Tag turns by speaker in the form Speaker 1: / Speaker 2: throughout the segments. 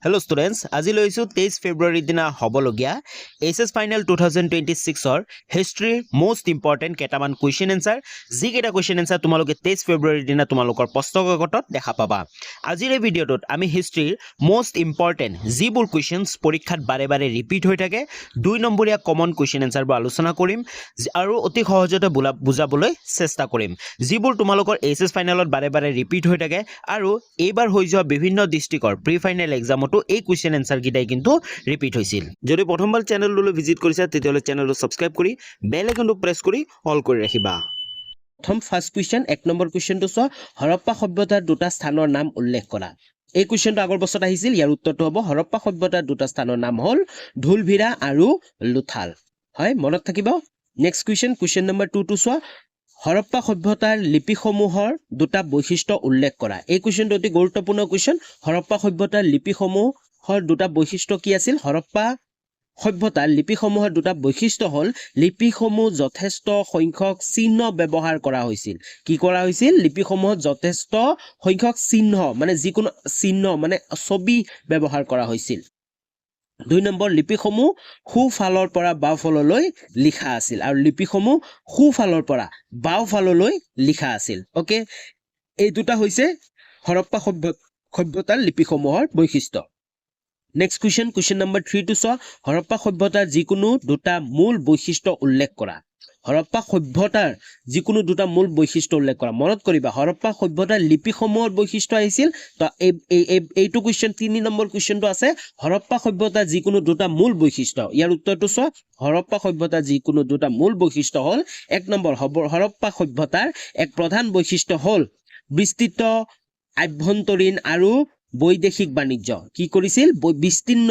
Speaker 1: Hello students, আজি লৈছো 23 ফেব্ৰুৱাৰীৰ দিনা হ'বলগীয়া SS final 2026 history most important কেইটামান কুৱেশ্যন এনসাৰ যি কেইটা কুৱেশ্যন এনসাৰ তোমালোকে 23 ফেব্ৰুৱাৰীৰ দিনা তোমালোকৰ প্ৰশ্ন কাকতত দেখা পাবা। আজিৰ এই ভিডিঅ'টোত আমি হিষ্ট্ৰীৰ মোষ্ট ইম্পৰ্টেন্ট যিবোৰ কুৱেশ্যনছ পৰীক্ষাত বাৰে বাৰে ৰিপিট হৈ থাকে 2 নম্বৰীয়া কমন কুৱেশ্যন এনসাৰবোৰ আলোচনা কৰিম আৰু অতি সহজতে বুজাবলৈ চেষ্টা কৰিম যিবোৰ তোমালোকৰ এছএছ ফাইনেলত বাৰে বাৰে ৰিপিট হৈ থাকে আৰু এইবাৰ হৈ যোৱা বিভিন্ন ডিস্ট্ৰিক্টৰ প্ৰি ফাইনেল এক্সাম এই কুৱেশ্যন এনসাৰ গিটাই কিন্তু ৰিপিট হৈছিল। যদি প্ৰথমবাৰ চেনেললৈ ভিজিট কৰিছা তেতিয়াহলে চেনেলটো সাবস্ক্ৰাইব কৰি বেল আইকনটো প্ৰেছ কৰি অল কৰি ৰাখিবা। প্ৰথম ফাৰ্স্ট কুৱেশ্যন 1 নম্বৰ কুৱেশ্যনটো চোৱা হৰপ্পা সভ্যতাৰ দুটা স্থানৰ নাম উল্লেখ কৰা। এই কুৱেশ্যনটো আগৰ বছৰত আহিছিল, ইয়াৰ উত্তৰটো হ'ব হৰপ্পা সভ্যতাৰ দুটা স্থানৰ নাম হ'ল ঢোলভিৰা আৰু লুথাল। হয়, মনত থাকিব। নেক্সট কুৱেশ্যন নম্বৰ 2 টো চোৱা হৰপ্পা সভ্যতাৰ লিপিসমূহৰ দুটা বৈশিষ্ট্য উল্লেখ কৰা। এই কুৱেশ্যনটো অতি গুৰুত্বপূৰ্ণ কুৱেশ্যন। হৰপ্পা সভ্যতাৰ লিপিসমূহৰ দুটা বৈশিষ্ট্য কি আছিল? হৰপ্পা সভ্যতাৰ লিপিসমূহৰ দুটা বৈশিষ্ট্য হ'ল লিপিসমূহ যথেষ্ট সংখ্যক চিহ্ন ব্যৱহাৰ কৰা হৈছিল। কি কৰা হৈছিল? লিপিসমূহত যথেষ্ট সংখ্যক চিহ্ন মানে যিকোনো চিহ্ন মানে ছবি ব্যৱহাৰ কৰা হৈছিল। 2 নম্বৰ লিপিসমূহ সোঁফালৰ পৰা বাওঁফাললৈ লিখা আছিল আৰু লিপিসমূহ সোঁফালৰ পৰা বাওঁফাললৈ লিখা আছিল। ওকে, এই দুটা হৈছে হৰপ্পা সভ্যতাৰ লিপিসমূহৰ বৈশিষ্ট্য। নেক্সট কুৱেশ্যন নম্বৰ 3 টো চোৱা হৰপ্পা সভ্যতাৰ যিকোনো দুটা মূল বৈশিষ্ট্য উল্লেখ কৰা। হৰপ্পা সভ্যতাৰ যিকোনো দুটা মূল বৈশিষ্ট্য উল্লেখ কৰা। মনত কৰিবা হৰপ্পা সভ্যতাৰ লিপিসমূহৰ বৈশিষ্ট্য আহিছিল, তো এইটো কুৱেশ্যন 3 নম্বৰ কুৱেশ্যনটো আছে হৰপ্পা সভ্যতাৰ যিকোনো দুটা মূল বৈশিষ্ট্য। ইয়াৰ উত্তৰটো চোৱা হৰপ্পা সভ্যতাৰ যিকোনো দুটা মূল বৈশিষ্ট্য হ'ল 1 নম্বৰ হৰপ্পা সভ্যতাৰ এক প্ৰধান বৈশিষ্ট্য হ'ল বিস্তৃত আভ্যন্তৰীণ আৰু বৈদেশিক বাণিজ্য। কি কৰিছিল? বিস্তীৰ্ণ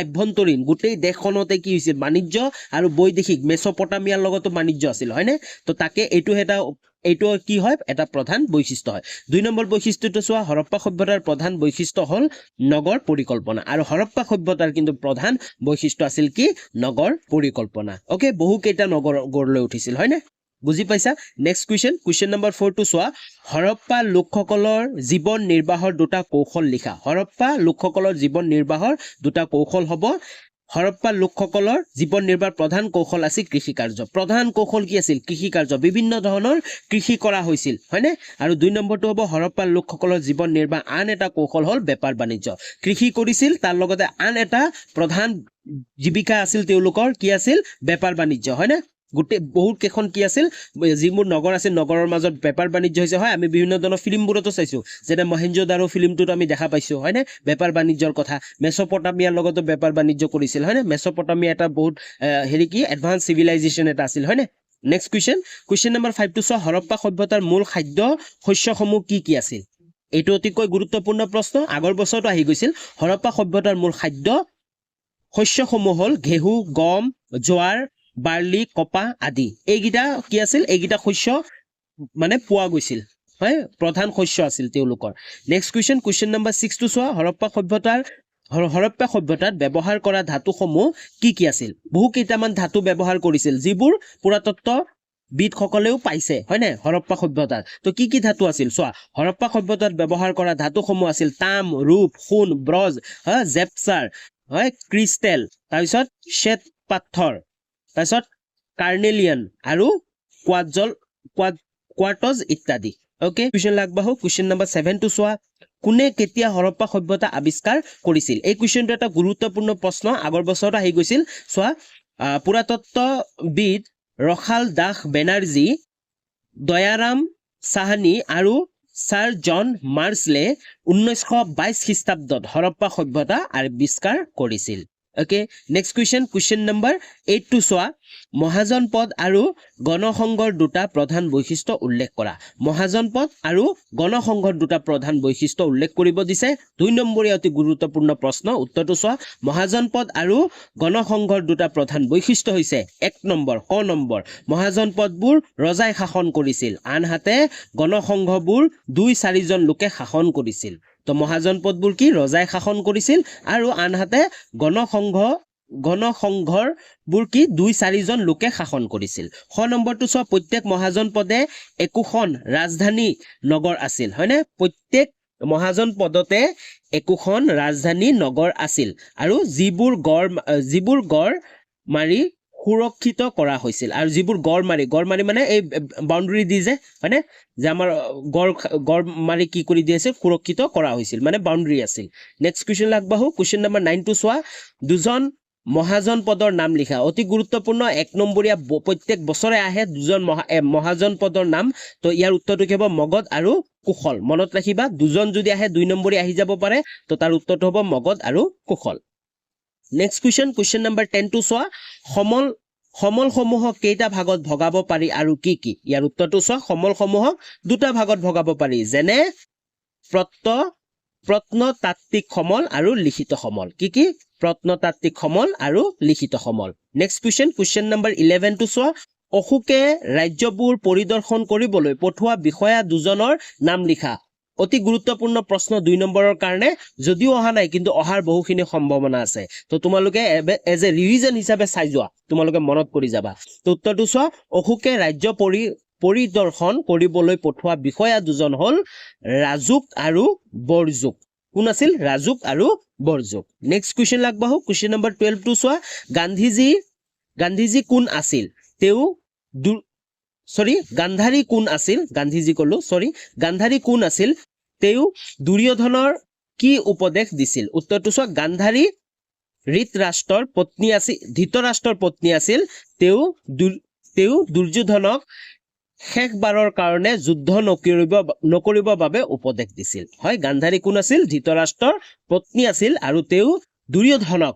Speaker 1: আভ্যন্তৰীণ গোটেই দেশখনতে কি হৈছিল? বাণিজ্য আৰু বৈদেশিক মেছপটামিয়াৰ লগতো বাণিজ্য আছিল, হয়নে? তো তাকে এইটো কি হয়? এটা প্ৰধান বৈশিষ্ট্য হয়। 2 নম্বৰ বৈশিষ্ট্যটো চোৱা হৰপ্পা সভ্যতাৰ প্ৰধান বৈশিষ্ট্য হ'ল নগৰ পৰিকল্পনা আৰু হৰপ্পা সভ্যতাৰ কিন্তু প্ৰধান বৈশিষ্ট্য আছিল কি? নগৰ পৰিকল্পনা। ওকে, বহু কেইটা নগৰ গঢ় লৈ উঠিছিল, হয়নে? বুজি পাইছা? নেক্সট কুৱেশ্যন নম্বৰ 4 টো চোৱা হৰপ্পা লোকসকলৰ জীৱন নিৰ্বাহৰ দুটা কৌশল লিখা। হৰপ্পা লোকসকলৰ জীৱন নিৰ্বাহৰ দুটা কৌশল হ'ব হৰপ্পা লোকসকলৰ জীৱন নিৰ্বাহৰ প্ৰধান কৌশল আছিল কৃষি কাৰ্য। প্ৰধান কৌশল কি আছিল? কৃষি কাৰ্য। বিভিন্ন ধৰণৰ কৃষি কৰা হৈছিল, হয়নে? আৰু 2 নম্বৰটো হ'ব হৰপ্পা লোকসকলৰ জীৱন নিৰ্বাহ আন এটা কৌশল হ'ল বেপাৰ বাণিজ্য। কৃষি কৰিছিল, তাৰ লগতে আন এটা প্ৰধান জীৱিকা আছিল তেওঁলোকৰ কি আছিল? বেপাৰ বাণিজ্য, হয়নে? গোটেই বহুত কেইখন কি আছিল যিবোৰ নগৰ আছিল নগৰৰ মাজত বেপাৰ বাণিজ্য হৈছে। হয়, আমি বিভিন্ন ধৰণৰ ফিল্মবোৰতো চাইছো, যেনে মহেঞ্জোদাৰো ফিল্মটোত আমি দেখা পাইছো, হয়নে? বেপাৰ বাণিজ্যৰ কথা। মেছপটামিয়াৰ লগতো বেপাৰ বাণিজ্য কৰিছিল, হয়নে? মেছপটামিয়া এটা বহুত কি এডভান্স চিভিলাইজেশ্যন এটা আছিল, হয়নে? নেক্সট কুৱেশ্যন নম্বৰ 5 টো চোৱা হৰপ্পা সভ্যতাৰ মূল খাদ্য শস্যসমূহ কি কি আছিল? এইটো অতিকৈ গুৰুত্বপূৰ্ণ প্ৰশ্ন, আগৰ বছৰতো আহি গৈছিল। হৰপ্পা সভ্যতাৰ মূল খাদ্য শস্যসমূহ হ'ল ঘেঁহু, গম, জোৱাৰ, বাৰ্লি, কপাহ আদি। এইকেইটা কি আছিল? এইকেইটা শস্য মানে পোৱা গৈছিল, হয়, প্ৰধান শস্য আছিল তেওঁলোকৰ। নেক্সট কুৱেশ্যন নম্বৰ 6 টো চোৱা হৰপ্পা সভ্যতাত ব্যৱহাৰ কৰা ধাতুসমূহ কি কি আছিল? বহু কেইটামান ধাতু ব্যৱহাৰ কৰিছিল যিবোৰ পুৰাতত্ত্ববিদসকলেও পাইছে, হয়নে? হৰপ্পা সভ্যতাত তো কি কি ধাতু আছিল? চোৱা হৰপ্পা সভ্যতাত ব্যৱহাৰ কৰা ধাতুসমূহ আছিল তাম, ৰূপ, সোণ, ব্ৰজ, জেপচাৰ, হয়, ক্ৰিষ্টেল, তাৰপিছত শ্বেত পাথৰ, তাৰপিছত কাৰ্নেলিয়ান আৰু কোৱাৰ্টজ ইত্যাদি। ওকে, কুৱেশ্যন আগবাঢ়ো। কুৱেশ্যন নম্বৰ 7 টো চোৱা কোনে কেতিয়া হৰপ্পা সভ্যতা আৱিষ্কাৰ কৰিছিল? এই কুৱেশ্যনটো এটা গুৰুত্বপূৰ্ণ প্ৰশ্ন, আগৰ বছৰত আহি গৈছিল। চোৱা পুৰাতত্ত্ববিদ ৰখাল দাস বেনাৰ্জী, দয়াৰাম সাহানী আৰু ছাৰ জন মাৰ্চলে 1922 খ্ৰীষ্টাব্দত হৰপ্পা সভ্যতা আৱিষ্কাৰ কৰিছিল। ওকে, নেক্সট কুৱেশ্যন নম্বৰ 8 টো চোৱা মহাজনপদ আৰু গণসংঘৰ দুটা প্ৰধান বৈশিষ্ট্য উল্লেখ কৰা। মহাজনপদ আৰু গণসংঘৰ দুটা প্ৰধান বৈশিষ্ট্য উল্লেখ কৰিব দিছে। 2 নম্বৰীয়া অতি গুৰুত্বপূৰ্ণ প্ৰশ্ন, উত্তৰটো চোৱা মহাজনপদ আৰু গণসংঘৰ দুটা প্ৰধান বৈশিষ্ট্য হৈছে 1 নম্বৰ ক নম্বৰ মহাজনপদবোৰ ৰজাই শাসন কৰিছিল, আনহাতে গণসংঘবোৰ 2-4 জন লোকে শাসন কৰিছিল। তো মহাজনপদবোৰ কি? ৰজাই শাসন কৰিছিল আৰু আনহাতে গণসংঘৰবোৰ কি? 2-4 জন লোকে শাসন কৰিছিল। খ নম্বৰটো চোৱা প্ৰত্যেক মহাজনপদে একোখন ৰাজধানী নগৰ আছিল, হয়নে? প্ৰত্যেক মহাজন পদতে একোখন ৰাজধানী নগৰ আছিল আৰু যিবোৰ গড় মাৰি সুৰক্ষিত কৰা হৈছিল আৰু যিবোৰ গড় মাৰি মানে এই বাউণ্ডাৰী দি যে হয়নে যে আমাৰ গড় মাৰি কি কৰি দি আছে সুৰক্ষিত কৰা হৈছিল মানে বাউণ্ডাৰী আছিল নেক্সট কুৱেশ্যন আগবাঢ়ো কুৱেশ্যন নম্বৰ 9 টো চোৱা দুজন মহাজন পদৰ নাম লিখা অতি গুৰুত্বপূৰ্ণ এক নম্বৰীয়া প্ৰত্যেক বছৰে আহে দুজন মহাজন পদৰ নাম তো ইয়াৰ উত্তৰটো কি হ'ব মগধ আৰু কুশল মনত ৰাখিবা দুজন যদি আহে 2 নম্বৰী আহি যাব পাৰে তো তাৰ উত্তৰটো হ'ব মগধ আৰু কুশল নেক্সট কুৱেশ্যন নম্বৰ 10 টো চোৱা সমলসমূহক কেইটা ভাগত ভগাব পাৰি আৰু কি কি ইয়াৰ উত্তৰটো চোৱা সমলসমূহক দুটা ভাগত ভগাব পাৰি যেনে প্ৰত্নতাত্ত্বিক সমল আৰু লিখিত সমল কি প্ৰত্নতাত্ত্বিক সমল আৰু লিখিত সমল নেক্সট কুৱেশ্যন নম্বৰ 11 টো চোৱা অশোকে ৰাজ্যবোৰ পৰিদৰ্শন কৰিবলৈ পঠোৱা বিষয়া দুজনৰ নাম লিখা অতি গুৰুত্বপূৰ্ণ প্ৰশ্ন 2 নম্বৰৰ কাৰণে যদিও অহা নাই কিন্তু অহাৰ বহুখিনি সম্ভাৱনা আছে তো তোমালোকে এজ এ ৰিভিজন হিচাপে চাই যোৱা তোমালোকে মনত কৰি যাবা তো উত্তৰটো চোৱা অশোকে ৰাজ্য পৰিদৰ্শন কৰিবলৈ পঠোৱা বিষয়া দুজন হ'ল ৰাজুক আৰু বৰজুক কোন আছিল ৰাজুক আৰু বৰজুক নেক্সট কুৱেশ্যন আগবাঢ়ো কুৱেশ্যন নম্বৰ 12 টো চোৱা গান্ধীজী কোন আছিল তেওঁ গান্ধাৰী কোন আছিল তেওঁ দুৰ্যোধনৰ কি উপদেশ দিছিল উত্তৰটো চোৱা গান্ধাৰী ধৃতৰাষ্ট্ৰৰ পত্নী আছিল তেওঁ দুৰ্যোধনক শেষবাৰৰ কাৰণে যুদ্ধ নকৰিবৰ বাবে উপদেশ দিছিল হয় গান্ধাৰী কোন আছিল ধৃতৰাষ্ট্ৰৰ পত্নী আছিল আৰু তেওঁ দুৰ্যোধনক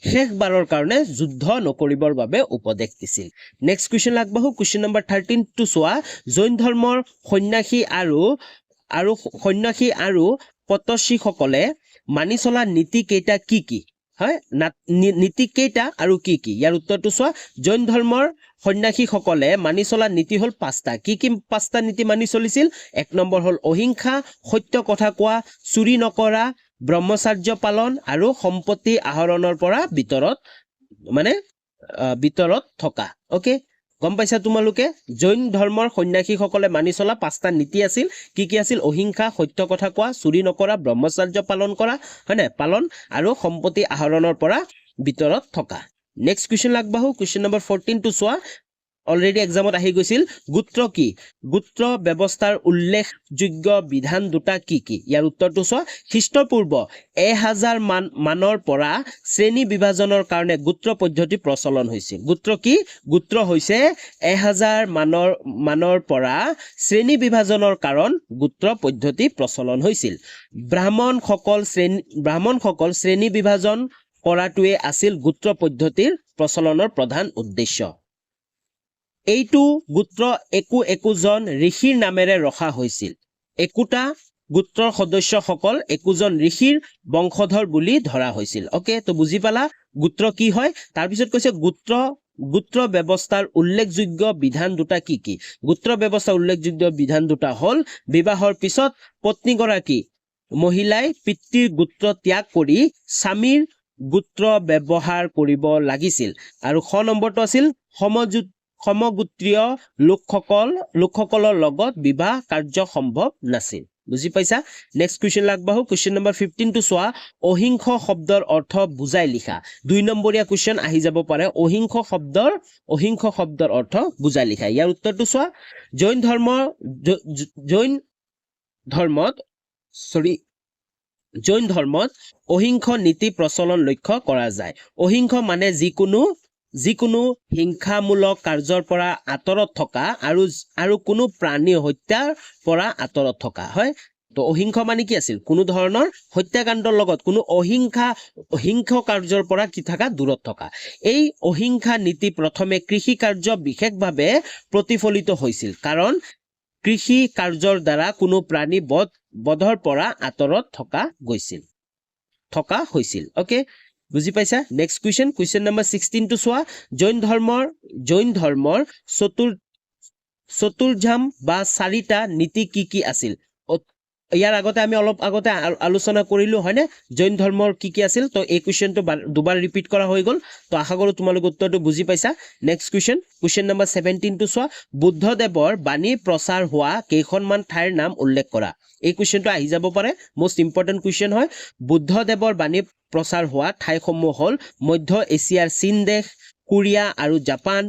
Speaker 1: শেষবাৰৰ কাৰণে যুদ্ধ নকৰিবৰ বাবে উপদেশ দিছিল নেক্সট কুৱেশ্যন আগবাঢ়ো কুৱেশ্যন নম্বৰ 13 টো চোৱা জৈন ধৰ্মৰ সন্ন্যাসী আৰু পতসীসকলে মানি চলা নীতি কেইটা কি হয় নীতি কেইটা আৰু কি ইয়াৰ উত্তৰটো চোৱা জৈন ধৰ্মৰ সন্ন্যাসীসকলে মানি চলা নীতি হ'ল 5টা কি 5টা নীতি মানি চলিছিল 1 নম্বৰ হ'ল অহিংসা সত্য কথা কোৱা চুৰি নকৰা ব্ৰহ্মচৰ্য পালন আৰু সম্পত্তি আহৰণৰ পৰা ভিতৰত থকা ওকে গম পাইছা তোমালোকে জৈন ধৰ্মৰ সন্ন্যাসীসকলে মানি চলা 5টা নীতি আছিল কি আছিল অহিংসা সত্য কথা কোৱা চুৰি নকৰা ব্ৰহ্মচৰ্য পালন কৰা হয়নে পালন আৰু সম্পত্তি আহৰণৰ পৰা ভিতৰত থকা নেক্সট কুৱেশ্যন আগবাঢ়ো কুৱেশ্যন নম্বৰ 14 টো চোৱা অলৰেডি এক্সামত আহি গৈছিল গোত্ৰ ব্যৱস্থাৰ উল্লেখযোগ্য বিধান দুটা কি ইয়াৰ উত্তৰটো চোৱা খ্ৰীষ্টপূৰ্ব 1000 মানৰ পৰা শ্ৰেণী বিভাজনৰ কাৰণে গোত্ৰ পদ্ধতি প্ৰচলন হৈছিল গোত্ৰ হৈছে 1000 মানৰ পৰা শ্ৰেণী বিভাজনৰ কাৰণ গোত্ৰ পদ্ধতি প্ৰচলন হৈছিল ব্ৰাহ্মণসকল শ্ৰেণী বিভাজন কৰাটোৱে আছিল গোত্ৰ পদ্ধতিৰ প্ৰচলনৰ প্ৰধান উদ্দেশ্য এইটো গোত্ৰ একোজন ঋষিৰ নামেৰে ৰখা হৈছিল একোটা গোত্ৰৰ সদস্যসকল একোজন ঋষিৰ বংশধৰ বুলি ধৰা হৈছিল ওকে তো বুজি পালা গোত্ৰ কি হয় তাৰ পিছত কৈছে গোত্ৰ ব্যৱস্থাৰ উল্লেখযোগ্য বিধান দুটা কি গোত্ৰ ব্যৱস্থাৰ উল্লেখযোগ্য বিধান দুটা হ'ল বিবাহৰ পিছত পত্নীগৰাকী মহিলাই পিতৃৰ গোত্ৰ ত্যাগ কৰি স্বামীৰ গোত্ৰ ব্যৱহাৰ কৰিব লাগিছিল আৰু খ নম্বৰটো আছিল সমগোত্ৰীয় লোকসকলৰ লগত বিবাহ কাৰ্য সম্ভৱ নাছিল বুজি পাইছা নেক্সট কুৱেশ্যন আগবাঢ়ো কুৱেশ্যন নম্বৰ 15 টো চোৱা অহিংস শব্দৰ অৰ্থ বুজাই লিখা 2 নম্বৰীয়া কুৱেশ্যন আহি যাব পাৰে অহিংস শব্দৰ অৰ্থ বুজাই লিখা ইয়াৰ উত্তৰটো চোৱা জৈন ধৰ্মত অহিংস নীতি প্ৰচলন লক্ষ্য কৰা যায় অহিংস মানে যিকোনো হিংসামূলক কাৰ্যৰ পৰা আঁতৰত থকা আৰু কোনো প্ৰাণী হত্যাৰ পৰা আঁতৰত থকা হয় তো অহিংস মানে কি আছিল কোনো ধৰণৰ হত্যাকাণ্ডৰ লগত কোনো অহিংস কাৰ্যৰ পৰা কি থকা দূৰত থকা এই অহিংসা নীতি প্ৰথমে কৃষি কাৰ্য বিশেষভাৱে প্ৰতিফলিত হৈছিল কাৰণ কৃষি কাৰ্যৰ দ্বাৰা কোনো প্ৰাণী বধৰ পৰা আঁতৰত থকা হৈছিল ওকে বুজি পাইছা নেক্সট কুৱেশ্যন নম্বৰ 16 টো চোৱা জৈন ধৰ্মৰ চতুৰ্ধাম বা 4টা নীতি কি আছিল
Speaker 2: ইয়াৰ আগতে আমি অলপ আগতে আলোচনা কৰিলো হয়নে জৈন ধৰ্মৰ কি আছিল তো এই কোৱেশ্চনটো দুবাৰ ৰিপিট কৰা হৈ গল তো আশা কৰো তোমালোকে উত্তৰটো বুজি পাইছা নেক্সট কোৱেশ্চন নম্বৰ 17 টো চোৱা বুদ্ধদেৱৰ বাণী প্ৰচাৰ হোৱা কেইখনমান ঠাইৰ নাম উল্লেখ কৰা এই কোৱেশ্চনটো আহি যাব পাৰে মোষ্ট ইম্পৰ্টেন্ট কোৱেশ্চন হয় বুদ্ধদেৱৰ বাণী প্ৰচাৰ হোৱা ঠাইসমূহ হ'ল মধ্য এছিয়াৰ চীন দেশ কোৰিয়া আৰু জাপান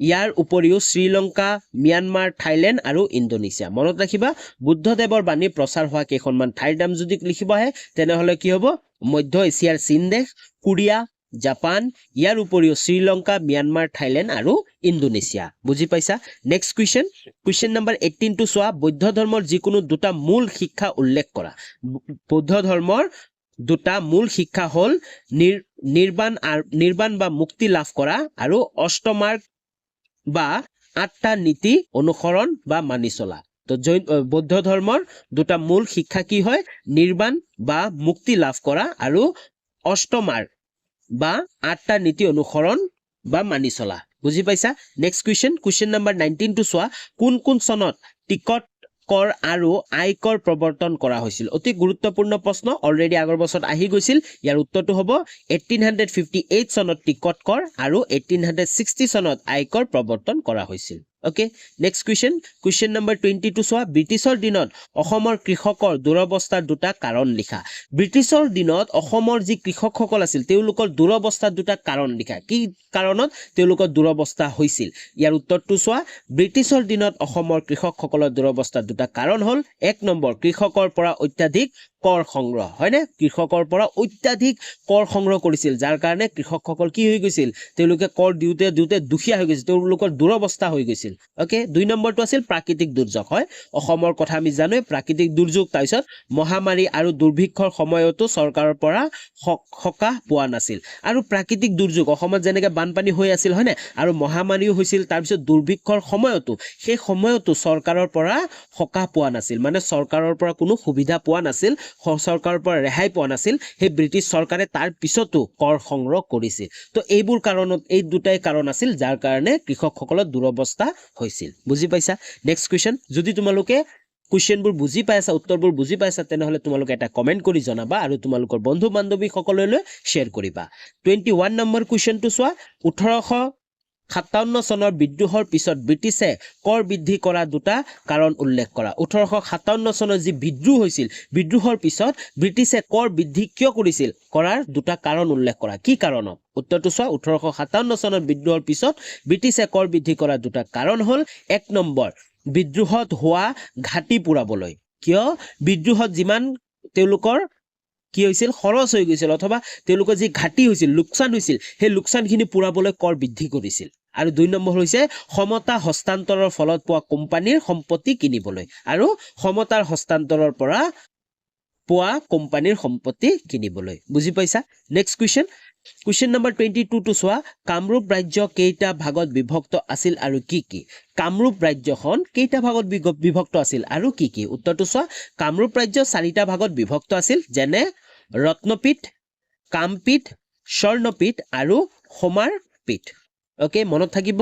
Speaker 2: ইয়াৰ উপৰিও শ্ৰীলংকা ম্যানমাৰ থাইলেণ্ড আৰু ইণ্ডোনেছিয়া মনত ৰাখিবা বুদ্ধদেৱৰ বাণী প্ৰচাৰ হোৱা কেইখনমান ঠাইৰ নাম যদি লিখিব আহে তেনেহলে কি হ'ব মধ্য এছিয়াৰ চীন দেশ কোৰিয়া জাপান ইয়াৰ উপৰিও শ্ৰীলংকা ম্যানমাৰ থাইলেণ্ড আৰু ইণ্ডোনেছিয়া বুজি পাইছা নেক্সট কোৱেশ্চন নম্বৰ 18 টো চোৱা বৌদ্ধ ধৰ্মৰ যিকোনো দুটা মূল শিক্ষা উল্লেখ কৰা বৌদ্ধ ধৰ্মৰ দুটা মূল শিক্ষা হ'ল নিৰ্বাণ বা মুক্তি লাভ কৰা আৰু অষ্টমাৰ্গ বা আঠটা নীতি অনুসৰণ বা মানি চলা তো বৌদ্ধ ধৰ্মৰ দুটা মূল শিক্ষা কি হয় নিৰ্বাণ বা মুক্তি লাভ কৰা আৰু অষ্টমাৰ্গ বা আঠটা নীতি অনুসৰণ বা মানি চলা বুজি পাইছা নেক্সট কোৱেশ্চন নম্বৰ 19 টো চোৱা কোন কোন চনত টিকট কৰ আৰু আয়কৰ প্ৰৱৰ্তন কৰা হৈছিল অতি গুৰুত্বপূৰ্ণ প্ৰশ্ন অলৰেডি আগৰ বছৰত আহি গৈছিল ইয়াৰ উত্তৰটো হ'ব 1858 চনত টিকট কৰ আৰু 1860 চনত আয়কৰ প্ৰৱৰ্তন কৰা হৈছিল ওকে নেক্সট কোৱেশ্চন নম্বৰ 20 টো চোৱা ব্ৰিটিছৰ দিনত অসমৰ কৃষকৰ দুৰৱস্থাৰ দুটা কাৰণ লিখা ব্ৰিটিছৰ দিনত অসমৰ যি কৃষকসকল আছিল তেওঁলোকৰ দুৰৱস্থাৰ দুটা কাৰণ লিখা কি কাৰণত তেওঁলোকৰ দুৰৱস্থা হৈছিল ইয়াৰ উত্তৰটো চোৱা ব্ৰিটিছৰ দিনত অসমৰ কৃষকসকলৰ দুৰৱস্থাৰ দুটা কাৰণ হ'ল এক নম্বৰ কৃষকৰ পৰা অত্যাধিক কৰ সংগ্ৰহ হয়নে কৃষকৰ পৰা অত্যাধিক কৰ সংগ্ৰহ কৰিছিল যাৰ কাৰণে কৃষকসকল কি হৈ গৈছিল তেওঁলোকে কৰ দিওতে দুখীয়া হৈ গৈছিল তেওঁলোকৰ দুৰৱস্থা হৈ গৈছিল ওকে দুই নম্বৰটো আছিল প্ৰাকৃতিক দুৰ্যোগ হয় অসমৰ কথা আমি জানোই প্ৰাকৃতিক দুৰ্যোগ তাৰপিছত মহামাৰী আৰু দুৰ্ভিক্ষৰ সময়তো চৰকাৰৰ পৰা সকাহ পোৱা নাছিল আৰু প্ৰাকৃতিক দুৰ্যোগ অসমত যেনেকৈ বানপানী হৈ আছিল হয়নে আৰু মহামাৰীও হৈছিল তাৰপিছত দুৰ্ভিক্ষৰ সময়তো সেই সময়তো চৰকাৰৰ পৰা সকাহ পোৱা নাছিল মানে চৰকাৰৰ পৰা কোনো সুবিধা পোৱা নাছিল চৰকাৰৰ পৰা ৰেহাই পোৱা নাছিল সেই ব্ৰিটিছ চৰকাৰে তাৰ পিছতো কৰ সংগ্ৰহ কৰিছিল তো এইবোৰ কাৰণত এই দুটাই কাৰণ আছিল যাৰ কাৰণে কৃষকসকলৰ দুৰৱস্থা হৈছিল বুজি পাইছা নেক্সট কোৱেশ্চন যদি তোমালোকে কোৱেশ্চনবোৰ বুজি পাইছা উত্তৰবোৰ বুজি পাইছা তেনেহলে তোমালোকে এটা কমেন্ট কৰি জনাবা আৰু তোমালোকৰ বন্ধু বান্ধৱী সকললৈ শ্বেয়াৰ কৰিবা 21 নম্বৰ কোৱেশ্চনটো চোৱা 1857 চনৰ বিদ্ৰোহৰ পিছত ব্ৰিটিছে কৰ বৃদ্ধি কৰা দুটা কাৰণ উল্লেখ কৰা 1857 চনৰ যি বিদ্ৰোহ হৈছিল বিদ্ৰোহৰ পিছত ব্ৰিটিছে কৰ বৃদ্ধি কিয় কৰিছিল কৰাৰ দুটা কাৰণ উল্লেখ কৰা কি কাৰণত উত্তৰটো চোৱা 1857 চনৰ বিদ্ৰোহৰ পিছত ব্ৰিটিছে কৰ বৃদ্ধি কৰা দুটা কাৰণ হ'ল এক নম্বৰ বিদ্ৰোহত হোৱা ঘাটি পুৰাবলৈ কিয় বিদ্ৰোহত যিমান তেওঁলোকৰ কি হৈছিল খৰচ হৈ গৈছিল অথবা তেওঁলোকৰ যি ঘাটি হৈছিল লোকচান হৈছিল সেই লোকচানখিনি পুৰাবলৈ কৰ বৃদ্ধি কৰিছিল আৰু দুই নম্বৰ হৈছে সমতা হস্তান্তৰৰ ফলত পোৱা কোম্পানীৰ সম্পত্তি কিনিবলৈ আৰু সমতাৰ হস্তান্তৰৰ পৰা পোৱা কোম্পানীৰ সম্পত্তি কিনিবলৈ বুজি পাইছা নেক্সট কোৱেশ্চন নম্বৰ 22 টো চোৱা কামৰূপ ৰাজ্য কেইটা ভাগত বিভক্ত আছিল আৰু কি কি কামৰূপ ৰাজ্যখন কেইটা ভাগত বিভক্ত আছিল আৰু কি কি উত্তৰটো চোৱা কামৰূপ ৰাজ্য চাৰিটা ভাগত বিভক্ত আছিল যেনে ৰত্নপীঠ কামপীঠ স্বৰ্ণপীঠ আৰু সমাৰপীঠ ওকে মনত থাকিব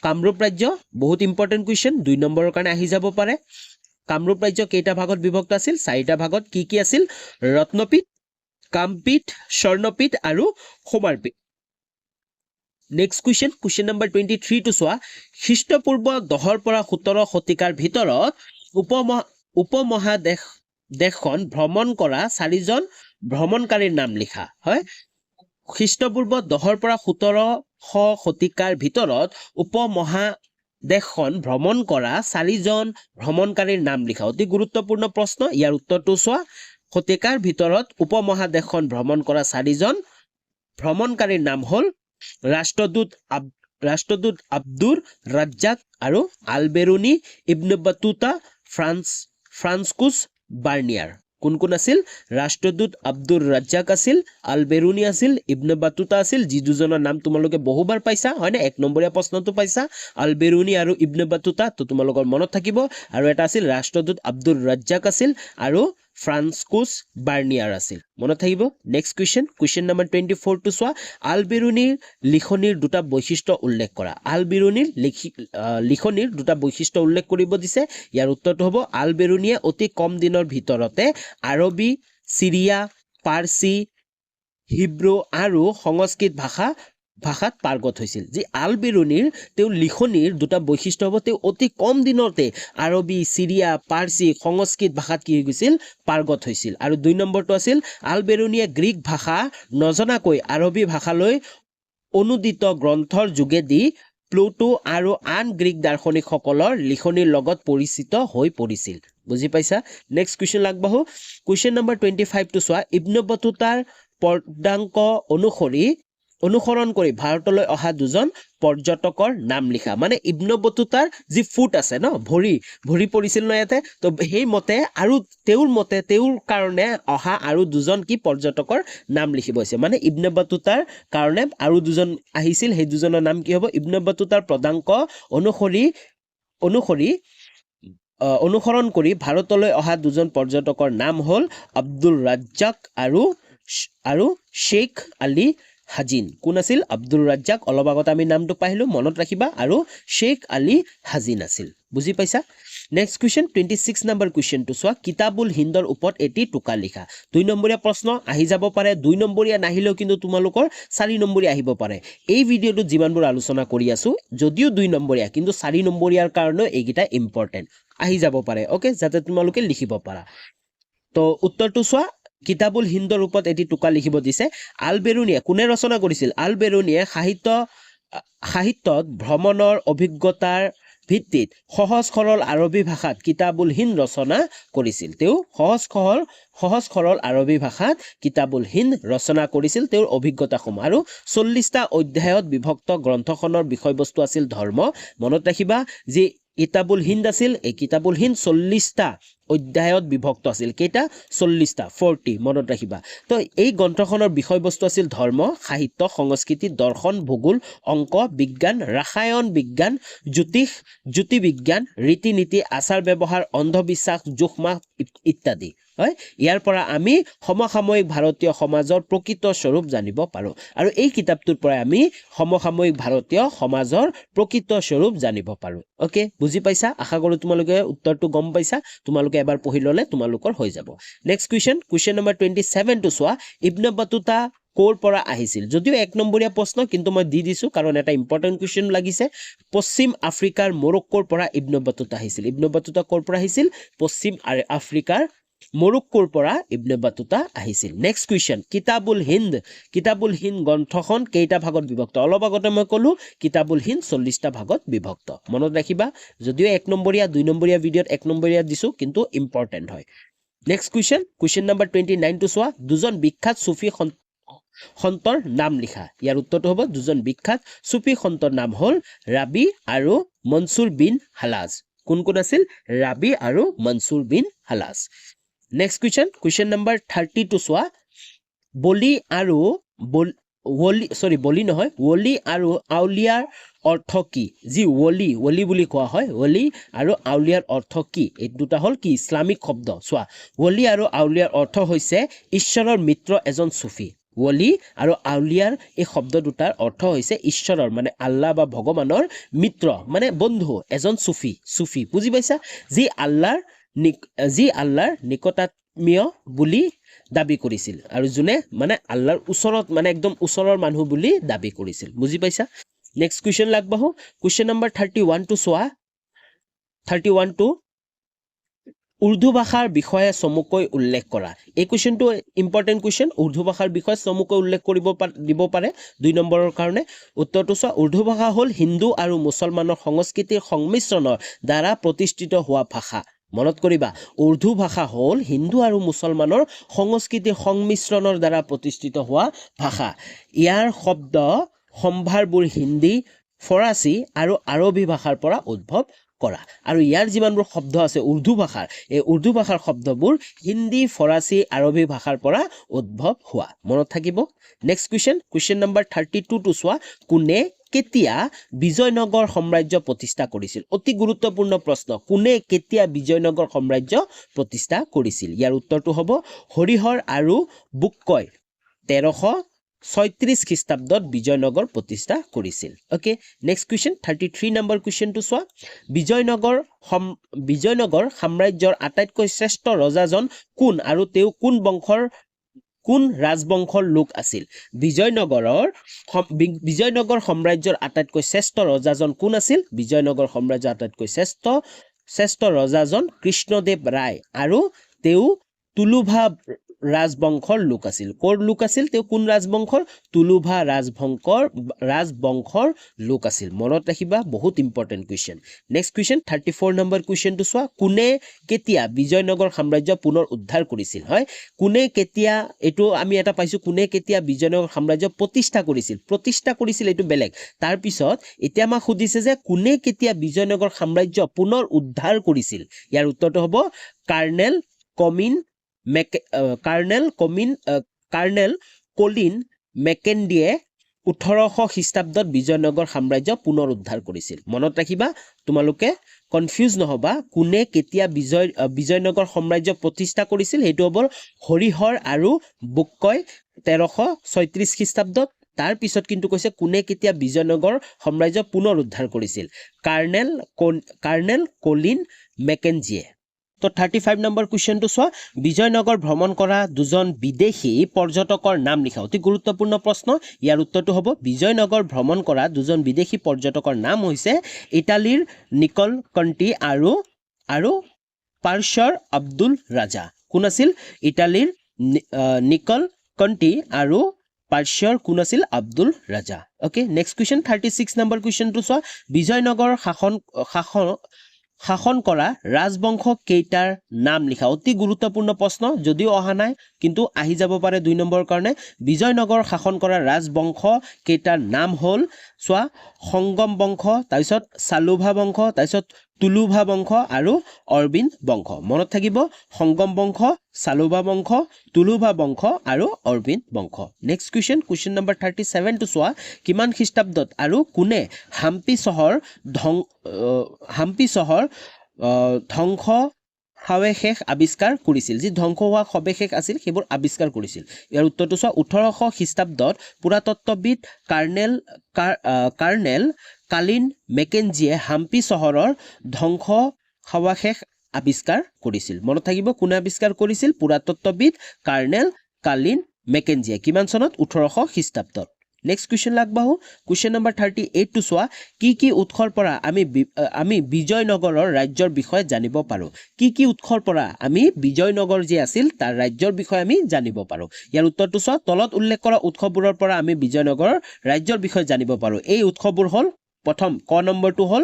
Speaker 2: কামৰূপ ৰাজ্য বহুত ইম্পৰ্টেন্ট কোৱেশ্চন 2 নম্বৰৰ কাৰণে আহি যাব পাৰে কামৰূপ ৰাজ্য কেইটা ভাগত বিভক্ত আছিল চাৰিটা ভাগত কি আছিল ৰত্নপীঠ কামপীঠ স্বৰ্ণপীঠ আৰু সমাৰপীঠ নেক্সট কোৱেশ্চন নম্বৰ 23 টো চোৱা খ্ৰীষ্টপূৰ্ব 10 পৰা 17 শতিকাৰ ভিতৰত উপমহাদেশখন ভ্ৰমণ কৰা 4জন ভ্ৰমণকাৰীৰ নাম লিখা হয় খ্ৰীষ্টপূৰ্ব 10 পৰা 17 শতিকাৰ ভিতৰত উপমহাদেশখন ভ্ৰমণ কৰা 4জন ভ্ৰমণকাৰীৰ নাম লিখা অতি গুৰুত্বপূৰ্ণ প্ৰশ্ন ইয়াৰ উত্তৰটো চোৱা শতিকাৰ ভিতৰত উপমহাদেশখন ভ্ৰমণ কৰা 4জন ভ্ৰমণকাৰীৰ নাম হ'ল ৰাষ্ট্ৰদূত আব্দুৰ ৰাজ্জাক আৰু আলবেৰুনি ইবনে বাতুতা ফ্ৰান্সকুছ বাৰ্নিয়াৰ কোন আছিল ৰাষ্ট্ৰদূত আব্দুৰ ৰাজ্জাক আছিল আলবেৰুনি আছিল ইবনে বাতুতা আছিল যি দুজনৰ নাম তোমালোকে বহুবাৰ পাইছা হয়নে এক নম্বৰীয়া প্ৰশ্নটো পাইছা আলবেৰুনি আৰু ইবনে বাতুতা তো তোমালোকৰ মনত থাকিব আৰু এটা আছিল ৰাষ্ট্ৰদূত আব্দুৰ ৰাজ্জাক আছিল আৰু ফ্ৰান্সকুছ বাৰ্নিয়াৰ আছিল মনত থাকিব নেক্সট কুৱেশ্যন নম্বৰ 24 টো চোৱা আল-বেৰুনিৰ লিখনিৰ দুটা বৈশিষ্ট্য উল্লেখ কৰা আল-বেৰুনিৰ লিখনিৰ দুটা বৈশিষ্ট্য উল্লেখ কৰিব দিছে ইয়াৰ উত্তৰটো হ'ব আল-বেৰুনিয়ে অতি কম দিনৰ ভিতৰতে আৰবী সিৰিয়া পাৰ্চী হিব্ৰু আৰু সংস্কৃত ভাষাত পাৰ্গত হৈছিল যি আল-বেৰুনিৰ তেওঁ লিখনিৰ দুটা বৈশিষ্ট্য হ'ব তেওঁ অতি কম দিনতে আৰবী সিৰিয়া পাৰ্চী সংস্কৃত ভাষাত কি হৈ গৈছিল পাৰ্গত হৈছিল আৰু 2 নম্বৰটো আছিল আল-বেৰুনিয়ে গ্ৰীক ভাষা নজনাকৈ আৰবী ভাষালৈ অনুদিত গ্ৰন্থৰ যোগেদি প্লুটো আৰু আন গ্ৰীক দাৰ্শনিকসকলৰ লিখনিৰ লগত পৰিচিত হৈ পৰিছিল বুজি পাইছা নেক্সট কুৱেশ্যন আগবাঢ়ো কুৱেশ্যন নম্বৰ 25 টো চোৱা ইবনে বতুতাৰ পৰ্দাঙ্ক অনুসৰণ কৰি ভাৰতলৈ অহা দুজন পৰ্যটকৰ নাম লিখা মানে ইবনে বতুতাৰ যি ফুট আছে ন ভৰি পৰিছিল ন ইয়াতে তো সেই মতে আৰু তেওঁৰ কাৰণে অহা আৰু দুজন কি পৰ্যটকৰ নাম লিখিব হৈছে মানে ইবনে বতুতাৰ কাৰণে আৰু দুজন আহিছিল সেই দুজনৰ নাম কি হ'ব ইবনে বতুতাৰ পৰ্দাঙ্ক অনুসৰণ কৰি ভাৰতলৈ অহা দুজন পৰ্যটকৰ নাম হ'ল আব্দুল ৰাজ্জাক আৰু শ্বেখ আলী হাজিন কোন আছিল আব্দুল ৰাজ্জাক অলপ আগত আমি নামটো পাইলো মনত ৰাখিবা আৰু শ্বেখ আলী হাজিন আছিল বুজি পাইছা নেক্সট কুৱেশ্যন 26 নম্বৰ কুৱেশ্যনটো চোৱা কিতাবুল হিন্দৰ ওপৰত এটি টোকা লিখা 2 নম্বৰীয়া প্ৰশ্ন আহি যাব পাৰে 2 নম্বৰীয়া নাহিলেও কিন্তু তোমালোকৰ 4 নম্বৰীয়া আহিব পাৰে এই ভিডিঅ'টোত যিমানবোৰ আলোচনা কৰি আছো যদিও 2 নম্বৰীয়া কিন্তু 4 নম্বৰীয়াৰ কাৰণে এইকেইটা ইম্পৰ্টেণ্ট আহি যাব পাৰে ওকে যাতে তোমালোকে লিখিব পাৰা তো উত্তৰটো চোৱা কিতাবুল হিন্দৰ ওপৰত এটি টোকা লিখিব দিছে আল-বেৰুনিয়ে কোনে ৰচনা কৰিছিল আল-বেৰুনিয়ে সাহিত্যত ভ্ৰমণৰ অভিজ্ঞতাৰ ভিত্তিত সহজ সৰল আৰবী ভাষাত কিতাবুল হিন্দ ৰচনা কৰিছিল তেওঁ সহজ সৰল আৰবী ভাষাত কিতাবুল হিন্দ ৰচনা কৰিছিল তেওঁৰ অভিজ্ঞতাসমূহ আৰু 40টা অধ্যায়ত বিভক্ত গ্ৰন্থখনৰ বিষয়বস্তু আছিল ধৰ্ম মনত ৰাখিবা যে কিতাবুল হিন্দ আছিল এই কিতাবুল হিন্দ 40টা অধ্যায়ত বিভক্ত আছিল কেইটা 40টা 40 মনত ৰাখিবা তো এই গ্ৰন্থখনৰ বিষয়বস্তু আছিল ধৰ্ম সাহিত্য সংস্কৃতি দৰ্শন ভূগোল অংক বিজ্ঞান ৰাসায়ন বিজ্ঞান জ্যোতিৰ্বিজ্ঞান ৰীতি নীতি আচাৰ ব্যৱহাৰ অন্ধবিশ্বাস জোখমাখ ইত্যাদি হয় ইয়াৰ পৰা আমি সমসাময়িক ভাৰতীয় সমাজৰ প্ৰকৃত স্বৰূপ জানিব পাৰো আৰু এই কিতাপটোৰ পৰা আমি সমসাময়িক ভাৰতীয় সমাজৰ প্ৰকৃত স্বৰূপ জানিব পাৰো ওকে বুজি পাইছা আশা কৰো তোমালোকে উত্তৰটো গম পাইছা তোমালোকে এবাৰ পঢ়ি ললে তোমালোকৰ হৈ যাব নেক্সট কুৱেশ্যন নম্বৰ 27 টো চোৱা ইবনে বতুতা কোৰ পৰা আহিছিল যদিও 1 নম্বৰীয়া প্ৰশ্ন কিন্তু মই দি দিছো কাৰণ এটা ইম্পৰ্টেন্ট কুৱেশ্যন লাগিছে পশ্চিম আফ্ৰিকাৰ মৰক্কোৰ পৰা ইবনে বতুতা আহিছিল ইবনে বতুতা কোৰ পৰা আহিছিল পশ্চিম আফ্ৰিকাৰ মৰক্কোৰ পৰা ইবনে বতুতা আহিছিল নেক্সট কুৱেশ্যন কিতাবুল হিন্দ গ্ৰন্থখন কেইটা ভাগত বিভক্ত অলপ আগতে মই ক'লো কিতাবুল হিন্দ 40টা ভাগত বিভক্ত মনত ৰাখিবা যদিও 1 নম্বৰীয়া 2 নম্বৰীয়া ভিডিঅ'ত 1 নম্বৰীয়া দিছো কিন্তু ইম্পৰ্টেন্ট হয় নেক্সট কুৱেশ্যন নম্বৰ 29 টো চোৱা দুজন বিখ্যাত সুফি সন্তৰ নাম লিখা ইয়াৰ উত্তৰটো হ'ব দুজন বিখ্যাত সুফি সন্তৰ নাম হ'ল ৰাবি আৰু মনসুৰ বিন হালাজ কোন আছিল ৰাবি আৰু মনসুৰ বিন হালাজ নেক্সট কুৱেশ্যন নম্বৰ 30 টো চোৱা বলি আৰু আউলিয়াৰ অৰ্থ কি যি ওলি বুলি কোৱা হয় ওলি আৰু আউলিয়াৰ অৰ্থ কি এই দুটা হ'ল কি ইছলামিক শব্দ চোৱা ওলি আৰু আউলিয়াৰ অৰ্থ হৈছে ঈশ্বৰৰ মিত্ৰ এজন সুফি ওলি আৰু আউলিয়াৰ এই শব্দ দুটাৰ অৰ্থ হৈছে ঈশ্বৰৰ মানে আল্লাহ বা ভগৱানৰ মিত্ৰ মানে বন্ধু এজন সুফি বুজি পাইছা যি আল্লাহৰ নিকটাত্মীয় বুলি দাবী কৰিছিল আৰু যোনে মানে আল্লাহৰ ওচৰত মানে একদম ওচৰৰ মানুহ বুলি দাবী কৰিছিল বুজি পাইছা নেক্সট কুৱেশ্যন আগবাঢ়ো কুৱেশ্যন নম্বৰ 31 টো চোৱা 31 টো উৰ্দু ভাষাৰ বিষয়ে চমুকৈ উল্লেখ কৰা এই কুৱেশ্যনটো ইম্পৰ্টেন্ট কুৱেশ্যন উৰ্দু ভাষাৰ বিষয়ে চমুকৈ উল্লেখ দিব পাৰে 2 নম্বৰৰ কাৰণে উত্তৰটো চোৱা উৰ্দু ভাষা হ'ল হিন্দু আৰু মুছলমানৰ সংস্কৃতিৰ সংমিশ্ৰণৰ দ্বাৰা প্ৰতিষ্ঠিত হোৱা ভাষা মনত কৰিবা উৰ্দু ভাষা হ'ল হিন্দু আৰু মুছলমানৰ সংস্কৃতিৰ সংমিশ্ৰণৰ দ্বাৰা প্ৰতিষ্ঠিত হোৱা ভাষা ইয়াৰ শব্দ সম্ভাৰবোৰ হিন্দী ফৰাচী আৰু আৰবী ভাষাৰ পৰা উদ্ভৱ কৰা আৰু ইয়াৰ যিমানবোৰ শব্দ আছে উৰ্দু ভাষাৰ এই উৰ্দু ভাষাৰ শব্দবোৰ হিন্দী ফৰাচী আৰবী ভাষাৰ পৰা উদ্ভৱ হোৱা মনত থাকিব নেক্সট কুৱেশ্যন নম্বৰ 32 টো চোৱা কোনে কেতিয়া বিজয়নগৰ সাম্ৰাজ্য প্ৰতিষ্ঠা কৰিছিল অতি গুৰুত্বপূৰ্ণ প্ৰশ্ন কোনে কেতিয়া বিজয়নগৰ সাম্ৰাজ্য প্ৰতিষ্ঠা কৰিছিল ইয়াৰ উত্তৰটো হ'ব হৰিহৰ আৰু বুক্কই 1336 খ্ৰীষ্টাব্দত বিজয়নগৰ প্ৰতিষ্ঠা কৰিছিল ওকে নেক্সট কুৱেশ্যন 33 নম্বৰ কুৱেশ্যনটো চোৱা বিজয়নগৰ সাম্ৰাজ্যৰ আটাইতকৈ শ্ৰেষ্ঠ ৰজাজন কোন আৰু তেওঁ কোন ৰাজবংশৰ লোক আছিল বিজয়নগৰ সাম্ৰাজ্যৰ আটাইতকৈ শ্ৰেষ্ঠ ৰজাজন কোন আছিল বিজয়নগৰ সাম্ৰাজ্যৰ আটাইতকৈ শ্ৰেষ্ঠ ৰজাজন কৃষ্ণদেৱ ৰায় আৰু তেওঁ তুলুভা ৰাজবংশৰ লোক আছিল কোৰ লোক আছিল তেওঁ কোন ৰাজবংশৰ তুলুভা ৰাজবংশৰ লোক আছিল মনত ৰাখিবা বহুত important question next question 34 number কুৱেশ্যনটো চোৱা কোনে কেতিয়া বিজয়নগৰ সাম্ৰাজ্য পুনৰ উদ্ধাৰ কৰিছিল হয় কোনে কেতিয়া এটো আমি এটা পাইছো কোনে কেতিয়া বিজয়নগৰ সাম্ৰাজ্য প্ৰতিষ্ঠা কৰিছিল এটো বেলেগ তাৰ পিছত এতিয়া আমাক সুধিছে যে কোনে কেতিয়া বিজয়নগৰ সাম্ৰাজ্য পুনৰ উদ্ধাৰ কৰিছিল ইয়াৰ উত্তৰটো হ'ব কাৰ্নেল কলিন মেকেন্ডিয়ে 1800 খ্ৰীষ্টাব্দত বিজয়নগৰ সাম্ৰাজ্য পুনৰ উদ্ধাৰ কৰিছিল মনত ৰাখিবা তোমালোকে কনফিউজ নহবা কোনে কেতিয়া বিজয়নগৰ সাম্ৰাজ্য প্ৰতিষ্ঠা কৰিছিল হেতু হ'ব হৰিহৰ আৰু বুক্কই 1336 খ্ৰীষ্টাব্দত তাৰ পিছত কিন্তু কৈছে কোনে কেতিয়া বিজয়নগৰ সাম্ৰাজ্য পুনৰ উদ্ধাৰ কৰিছিল কাৰ্নেল কলিন মেকেঞ্জিয়ে তো 35 নম্বৰ কুৱেশ্যনটো চোৱা বিজয়নগৰ ভ্ৰমণ কৰা দুজন বিদেশী পৰ্যটকৰ নাম লিখা অতি গুৰুত্বপূৰ্ণ প্ৰশ্ন ইয়াৰ উত্তৰটো হ'ব বিজয়নগৰ ভ্ৰমণ কৰা দুজন বিদেশী পৰ্যটকৰ নাম হৈছে ইটালীৰ নিকল কণ্টি আৰু পাৰ্চিয়াৰ আব্দুল ৰাজা কোন আছিল ইটালীৰ নিকল কণ্টি আৰু পাৰ্চিয়াৰ কোন আছিল আব্দুল ৰাজা ওকে নেক্সট কুৱেশ্যন 36 নম্বৰ কুৱেশ্যনটো চোৱা বিজয়নগৰ শাসন কৰা ৰাজবংশ কেইটাৰ নাম লিখা অতি গুৰুত্বপূৰ্ণ প্ৰশ্ন যদিও অহা নাই কিন্তু আহি যাব পাৰে 2 নম্বৰ কাৰণে বিজয়নগৰ শাসন কৰা ৰাজবংশ কেইটাৰ নাম হ'ল চোৱা সংগম বংশ তাৰপিছত চালুভা বংশ তাৰপিছত তুলুভা বংশ আৰু অৰবিন্দ বংশ মনত থাকিব সংগম বংশ চালুভা বংশ তুলুভা বংশ আৰু অৰবিন্দ বংশ নেক্সট কুৱেশ্যন নম্বৰ 37 টো চোৱা কিমান খ্ৰীষ্টাব্দত আৰু কোনে হাম্পি চহৰ ধ্বংস সবিশেষ আৱিষ্কাৰ কৰিছিল যি ধ্বংস হোৱা সবিশেষ আছিল সেইবোৰ আৱিষ্কাৰ কৰিছিল ইয়াৰ উত্তৰটো চোৱা 1800 খ্ৰীষ্টাব্দত পুৰাতত্ত্ববিদ কাৰ্নেল কালিন মেকেঞ্জিয়ে হাম্পি চহৰৰ ধ্বংস সবিশেষ আৱিষ্কাৰ কৰিছিল মনত থাকিব কোনে আৱিষ্কাৰ কৰিছিল পুৰাতত্ত্ববিদ কাৰ্নেল কালিন মেকেঞ্জিয়ে কিমান চনত 1800 খ্ৰীষ্টাব্দত নেক্সট কুৱেশ্যন লাগবাহু কুৱেশ্যন নম্বৰ 38 টো চোৱা কি উৎসৰ পৰা আমি বিজয়নগৰৰ ৰাজ্যৰ বিষয়ে জানিব পাৰো কি উৎসৰ পৰা আমি বিজয়নগৰ যে আছিল তাৰ ৰাজ্যৰ বিষয়ে আমি জানিব পাৰো ইয়াৰ উত্তৰটো চোৱা তলত উল্লেখ কৰা উৎসবোৰৰ পৰা আমি বিজয়নগৰৰ ৰাজ্যৰ বিষয়ে জানিব পাৰো এই উৎসবোৰ হ'ল প্ৰথম ক নম্বৰটো হ'ল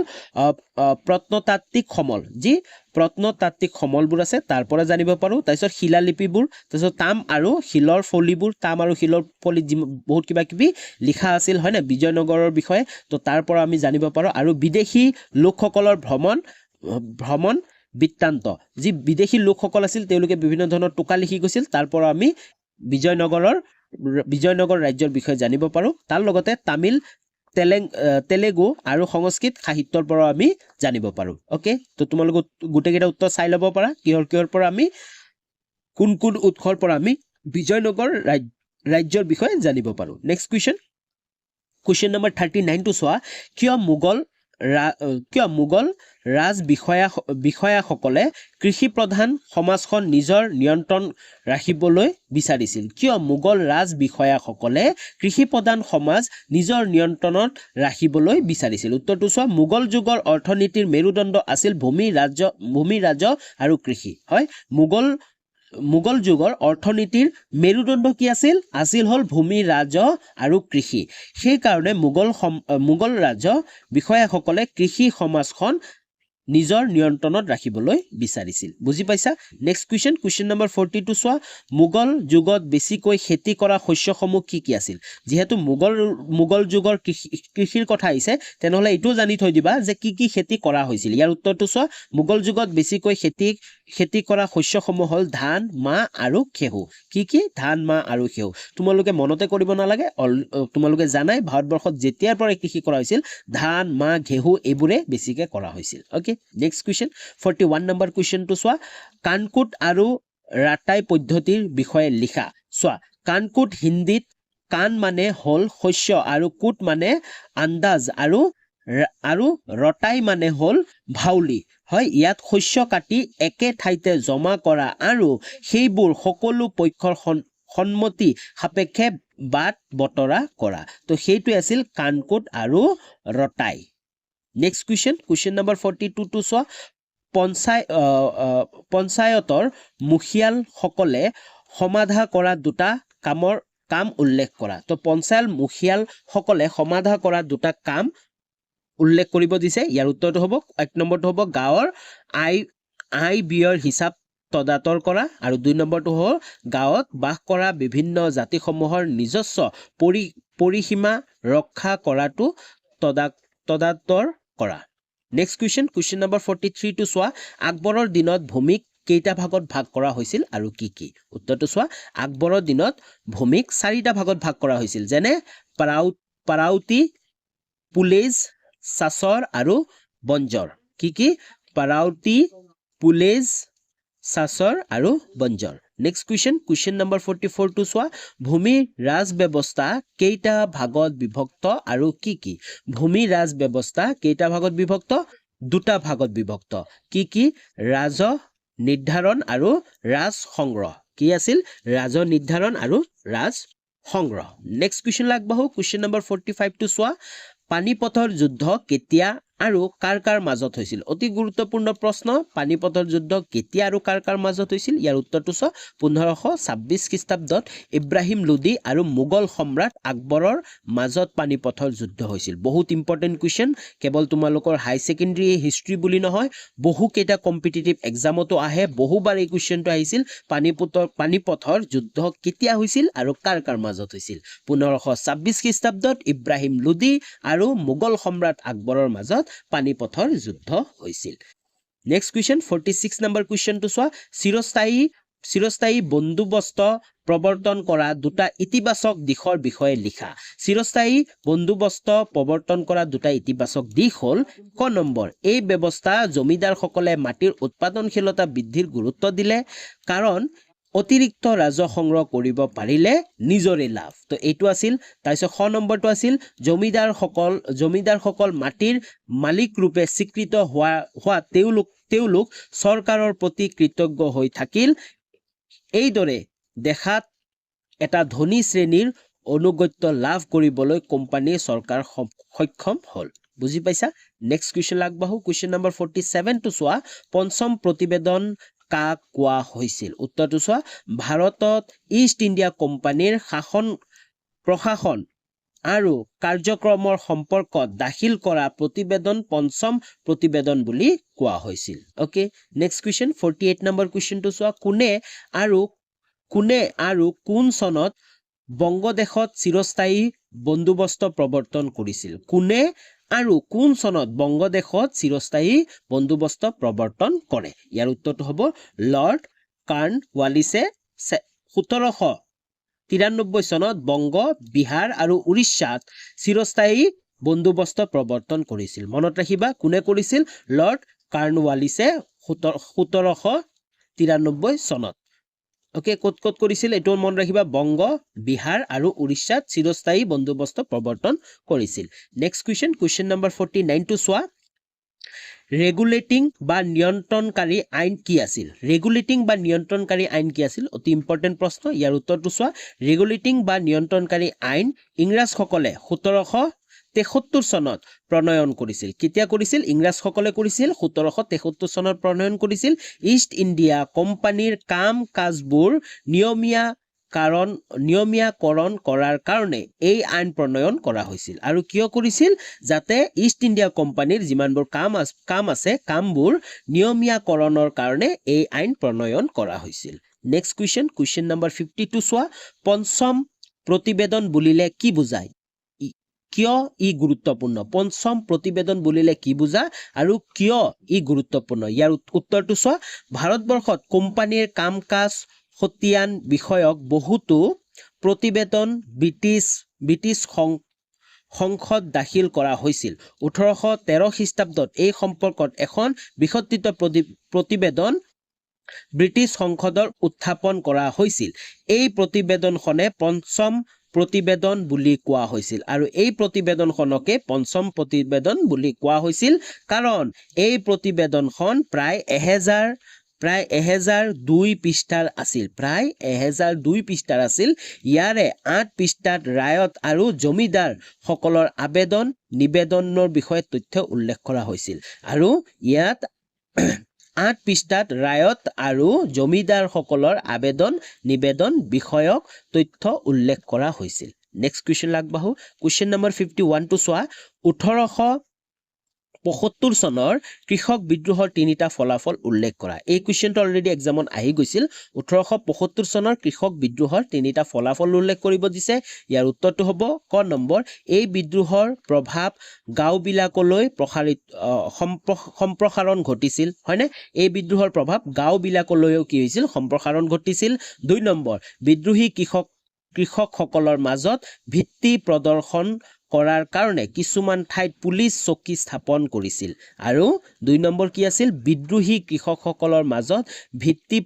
Speaker 2: প্ৰত্নতাত্ত্বিক সমল যি প্ৰত্নতাত্ত্বিক সমলবোৰ আছে তাৰ পৰা জানিব পাৰো তাৰপিছত শিলালিপিবোৰ তাৰপিছত তাম আৰু শিলৰ ফলিবোৰ বহুত কিবা কিবি লিখা আছিল হয় না বিজয়নগৰৰ বিষয়ে তো তাৰ পৰা আমি জানিব পাৰো আৰু বিদেশী লোকসকলৰ ভ্ৰমণ বৃত্তান্ত যি বিদেশী লোকসকল আছিল তেওঁলোকে বিভিন্ন ধৰণৰ টোকা লিখি গৈছিল তাৰ পৰা আমি বিজয়নগৰ ৰাজ্যৰ বিষয়ে জানিব পাৰো তাৰ লগতে তামিল তেলেগু আৰু সংস্কৃত সাহিত্যৰ পৰা আমি জানিব পাৰো ওকে তো তোমালোক গুটেকেইটা উত্তৰ চাই ল'ব পাৰা কিহৰ পৰা আমি কোন উৎসৰ পৰা আমি বিজয়নগৰ ৰাজ্যৰ বিষয়ে জানিব পাৰো নেক্সট কুৱেশ্যন নম্বৰ 39 টো চোৱা কিয় মোগল ৰাজ বিষয়াসকলে কৃষি প্ৰধান সমাজখন নিজৰ নিয়ন্ত্ৰণ ৰাখিবলৈ বিচাৰিছিল কিয় মোগল ৰাজ বিষয়াসকলে কৃষি প্ৰধান সমাজ নিজৰ নিয়ন্ত্ৰণত ৰাখিবলৈ বিচাৰিছিল উত্তৰটো চোৱা মোগল যুগৰ অৰ্থনীতিৰ মেৰুদণ্ড আছিল ভূমি ৰাজ্য আৰু কৃষি হয় মোগল যুগৰ অৰ্থনীতিৰ মেৰুদণ্ড কি আছিল হ'ল ভূমি ৰাজ্য আৰু কৃষি সেই কাৰণে মোগল ৰাজ্য বিষয়াসকলে কৃষি সমাজখন নিজৰ নিয়ন্ত্ৰণত ৰাখিবলৈ বিচাৰিছিল বুজি পাইছা নেক্সট কুৱেশ্যন নম্বৰ 42 চোৱা মোগল যুগত বেছিকৈ খেতি কৰা শস্যসমূহ কি আছিল যেহেতু মোগল যুগৰ কৃষিৰ কথা আহিছে তেনেহলে এইটো জানি থৈ দিবা যে কি খেতি কৰা হৈছিল ইয়াৰ উত্তৰটো চোৱা মোগল যুগত বেছিকৈ খেতি কৰা শস্যসমূহ হ'ল ধান মাহ আৰু ঘেঁহু কি ধান মাহ আৰু ঘেঁহু তোমালোকে মনতে কৰিব নালাগে তোমালোকে জানাই ভাৰতবৰ্ষত যেতিয়াৰ পৰা কৃষি কৰা হৈছিল ধান মাহ ঘেঁহু এইবোৰে বেছিকৈ কৰা হৈছিল ওকে নেক্সট কুৱেশ্যন 41 নম্বৰ কুৱেশ্যনটো চোৱা কানকুট আৰু ৰাটাই পদ্ধতিৰ বিষয়ে লিখা চোৱা কানকুট হিন্দীত কান মানে হ'ল শস্য আৰু কুট মানে আন্দাজ আৰু ৰটাই মানে হ'ল ভাউলি হয় ইয়াত শস্য কাটি একে ঠাইতে জমা কৰা আৰু সেইবোৰ সকলো পক্ষৰ সন্মতি সাপেক্ষে বাট বতৰা কৰা তো সেইটোৱে আছিল কানকুট আৰু ৰটাই নেক্সট কুৱেশ্যন নম্বৰ 42 টো চোৱা পঞ্চায়তৰ মুখিয়ালসকলে সমাধা কৰা দুটা কাম উল্লেখ কৰা তো পঞ্চায়ত মুখিয়ালসকলে সমাধা কৰা দুটা কাম উল্লেখ কৰিব দিছে ইয়াৰ উত্তৰটো হ'ব 1 নম্বৰটো হ'ব গাঁৱৰ আয় ব্যয়ৰ হিচাপ তদাতৰ কৰা আৰু 2 নম্বৰটো হ'ল গাঁৱত বাস কৰা বিভিন্ন জাতিসমূহৰ নিজস্ব পৰিসীমা ৰক্ষা কৰাটো তদাতৰ কৰা নেক্সট কুৱেশ্যন নম্বৰ 43 টো চোৱা আকবৰৰ দিনত ভূমিক কেইটা ভাগত ভাগ কৰা হৈছিল আৰু কি উত্তৰটো চোৱা আকবৰৰ দিনত ভূমিক 4টা ভাগত ভাগ কৰা হৈছিল যেনে পাৰাউতি পুলেজ সাচৰ আৰু বঞ্জৰ কি পাৰাউতি পুলেজ সাচৰ আৰু বঞ্জৰ নেক্সট কুৱেশ্যন নম্বৰ 44 টো চোৱা ভূমি ৰাজ ব্যৱস্থা কেইটা ভাগত বিভক্ত আৰু কি ভূমি ৰাজ ব্যৱস্থা কেইটা ভাগত বিভক্ত দুটা ভাগত বিভক্ত কি ৰাজ নিৰ্ধাৰণ আৰু ৰাজ সংগ্ৰহ কি আছিল ৰাজ নিৰ্ধাৰণ আৰু ৰাজ সংগ্ৰহ নেক্সট কুৱেশ্যন লাগবাহু কুৱেশ্যন নম্বৰ 45 টো চোৱা পানিপথৰ যুদ্ধ কেতিয়া আৰু কাৰ মাজত হৈছিল অতি গুৰুত্বপূৰ্ণ প্ৰশ্ন পানিপথৰ যুদ্ধ কেতিয়া আৰু কাৰ মাজত হৈছিল ইয়াৰ উত্তৰটো চোৱা 1526 খ্ৰীষ্টাব্দত ইব্ৰাহিম লোডি আৰু মোগল সম্ৰাট আকবৰৰ মাজত পানিপথৰ যুদ্ধ হৈছিল বহুত ইম্পৰ্টেন্ট কুৱেশ্যন কেৱল তোমালোকৰ হাই সেকেন্ডাৰী হিষ্ট্ৰী বুলি নহয় বহু কেইটা কম্পিটিটিভ এক্সামতো আহে বহুবাৰ এই কুৱেশ্যনটো আহিছিল পানিপথৰ যুদ্ধ কেতিয়া হৈছিল আৰু কাৰ মাজত হৈছিল 1526 খ্ৰীষ্টাব্দত ইব্ৰাহিম লোডি আৰু মোগল সম্ৰাট আকবৰৰ মাজত পানিপথৰ যুদ্ধ হৈছিল নেক্সট কুৱেশ্যন 46 নম্বৰ কুৱেশ্যনটো চোৱা চিৰস্থায়ী বন্দোবস্ত প্ৰৱৰ্তন কৰা দুটা ইতিবাচক দিশৰ বিষয়ে লিখা চিৰস্থায়ী বন্দোবস্ত প্ৰৱৰ্তন কৰা দুটা ইতিবাচক দিশ হ'ল ক নম্বৰ এই ব্যৱস্থা জমিদাৰসকলে মাটিৰ উৎপাদনশীলতা বৃদ্ধিৰ গুৰুত্ব দিলে কাৰণ অতিৰিক্ত ৰাজহ সংগ্ৰহ কৰিব পাৰিলে নিজৰে লাভ তো এইটো আছিল তাৰপিছত খ নম্বৰটো আছিল জমিদাৰসকল মাটিৰ মালিক ৰূপে স্বীকৃত হোৱা তেওঁলোক চৰকাৰৰ প্ৰতি কৃতজ্ঞ হৈ থাকিল এইদৰে দেখাত এটা ধনী শ্ৰেণীৰ অনুগত্য লাভ কৰিবলৈ কোম্পানীৰ চৰকাৰ সক্ষম হ'ল বুজি পাইছা নেক্সট কুৱেশ্যন লাগবাহু কুৱেশ্যন নম্বৰ 47 টো চোৱা পঞ্চম প্ৰতিবেদন কাক কোৱা হৈছিল উত্তৰটো চোৱা ভাৰতত ইষ্ট ইণ্ডিয়া কোম্পানীৰ প্ৰশাসন আৰু কাৰ্যক্ৰমৰ সম্পৰ্কত দাখিল কৰা প্ৰতিবেদন পঞ্চম প্ৰতিবেদন বুলি কোৱা হৈছিল ওকে নেক্সট কুৱেশ্যন 48 নম্বৰ কুৱেশ্যনটো চোৱা কোনে আৰু কোন চনত বংগদেশত চিৰস্থায়ী বন্দোবস্ত প্ৰৱৰ্তন কৰিছিল কোনে আৰু কোন চনত বংগদেশত চিৰস্থায়ী বন্দোবস্ত প্ৰৱৰ্তন কৰে ইয়াৰ উত্তৰটো হ'ব লৰ্ড কৰ্ণৱালিছে 1793 চনত বংগ বিহাৰ আৰু উৰিষ্যাত চিৰস্থায়ী বন্দোবস্ত প্ৰৱৰ্তন কৰিছিল মনত ৰাখিবা কোনে কৰিছিল লৰ্ড কৰ্ণৱালিছে 1793 চনত ওকে কত কৰিছিল এটো মন ৰাখিবা বংগ বিহাৰ আৰু উৰিষ্যাত চিৰস্থায়ী বন্দোবস্ত প্ৰৱৰ্তন কৰিছিল নেক্সট কুৱেশ্যন নম্বৰ 49 টো চোৱা ৰেগুলেটিং বা নিয়ন্ত্ৰণকাৰী আইন কি আছিল অতি ইম্পৰ্টেন্ট প্ৰশ্ন ইয়াৰ উত্তৰটো চোৱা ৰেগুলেটিং বা নিয়ন্ত্ৰণকাৰী আইন ইংৰাজসকলে 1773 চনত প্ৰণয়ন কৰিছিল কেতিয়া কৰিছিল ইংৰাজসকলে কৰিছিল 1773 চনত প্ৰণয়ন কৰিছিল ইষ্ট ইণ্ডিয়া কোম্পানীৰ কাম কাজবোৰ নিয়মীয়া নিয়মীয়াকৰণ কৰাৰ কাৰণে এই আইন প্ৰণয়ন কৰা হৈছিল আৰু কিয় কৰিছিল যাতে ইষ্ট ইণ্ডিয়া কোম্পানীৰ যিমানবোৰ কাম আছে কামবোৰ নিয়মীয়াকৰণৰ কাৰণে এই আইন প্ৰণয়ন কৰা হৈছিল নেক্সট কুৱেশ্যন নম্বৰ 52 চোৱা পঞ্চম প্ৰতিবেদন বুলিলে কি বুজায় কিয় ই গুৰুত্বপূৰ্ণ পঞ্চম প্ৰতিবেদন বুলিলে কি বুজা আৰু কিয় ই গুৰুত্বপূৰ্ণ ইয়াৰ উত্তৰটো চোৱা ভাৰতবৰ্ষত কোম্পানীৰ কাম-কাজ খতিয়ান বিষয়ক বহুতো প্ৰতিবেদন ব্ৰিটিছ সংসদ দাখিল কৰা হৈছিল 1813 খ্ৰীষ্টাব্দত এই সম্পৰ্কত এখন বিসত্ৰিত প্ৰতিবেদন ব্ৰিটিছ সংসদৰ উত্থাপন কৰা হৈছিল এই প্ৰতিবেদনখনে পঞ্চম প্ৰতিবেদন বুলি কোৱা হৈছিল আৰু এই প্ৰতিবেদনখনকে পঞ্চম প্ৰতিবেদন বুলি কোৱা হৈছিল কাৰণ এই প্ৰতিবেদনখন প্ৰায় 1002 পৃষ্ঠাৰ আছিল প্ৰায় 1002 পৃষ্ঠাৰ আছিল ইয়াৰে 8 পৃষ্ঠাত ৰায়ত আৰু জমিদাৰ সকলৰ নিবেদনৰ বিষয়ে তথ্য উল্লেখ কৰা হৈছিল আৰু ইয়াত 8 পৃষ্ঠাত ৰায়ত আৰু জমিদাৰ সকলৰ নিবেদন বিষয়ক তথ্য উল্লেখ কৰা হৈছিল নেক্সট কুৱেশ্যন আগবাঢ়ো কুৱেশ্যন নম্বৰ 51 টো চোৱা 1875 চনৰ কৃষক বিদ্ৰোহৰ তিনিটা ফলাফল উল্লেখ কৰা এই কুৱেশ্যনটো অলৰেডি এক্সামত আহি গৈছিল 1875 চনৰ কৃষক বিদ্ৰোহৰ তিনিটা ফলাফল উল্লেখ কৰিব দিছে ইয়াৰ উত্তৰটো হ'ব ক নম্বৰ এই বিদ্ৰোহৰ প্ৰভাৱ গাঁওবিলাকলৈ সম্প্ৰসাৰণ ঘটিছিল হয়নে এই বিদ্ৰোহৰ প্ৰভাৱ গাঁওবিলাকলৈও কি হৈছিল সম্প্ৰসাৰণ ঘটিছিল 2 নম্বৰ বিদ্ৰোহী কৃষকসকলৰ মাজত ভিত্তি প্ৰদৰ্শন কৰাৰ কাৰণে কিছুমান ঠাইত পুলিচ চকী স্থাপন কৰিছিল আৰু 2 নম্বৰ কি আছিল বিদ্ৰোহী কৃষকসকলৰ মাজত ভিত্তি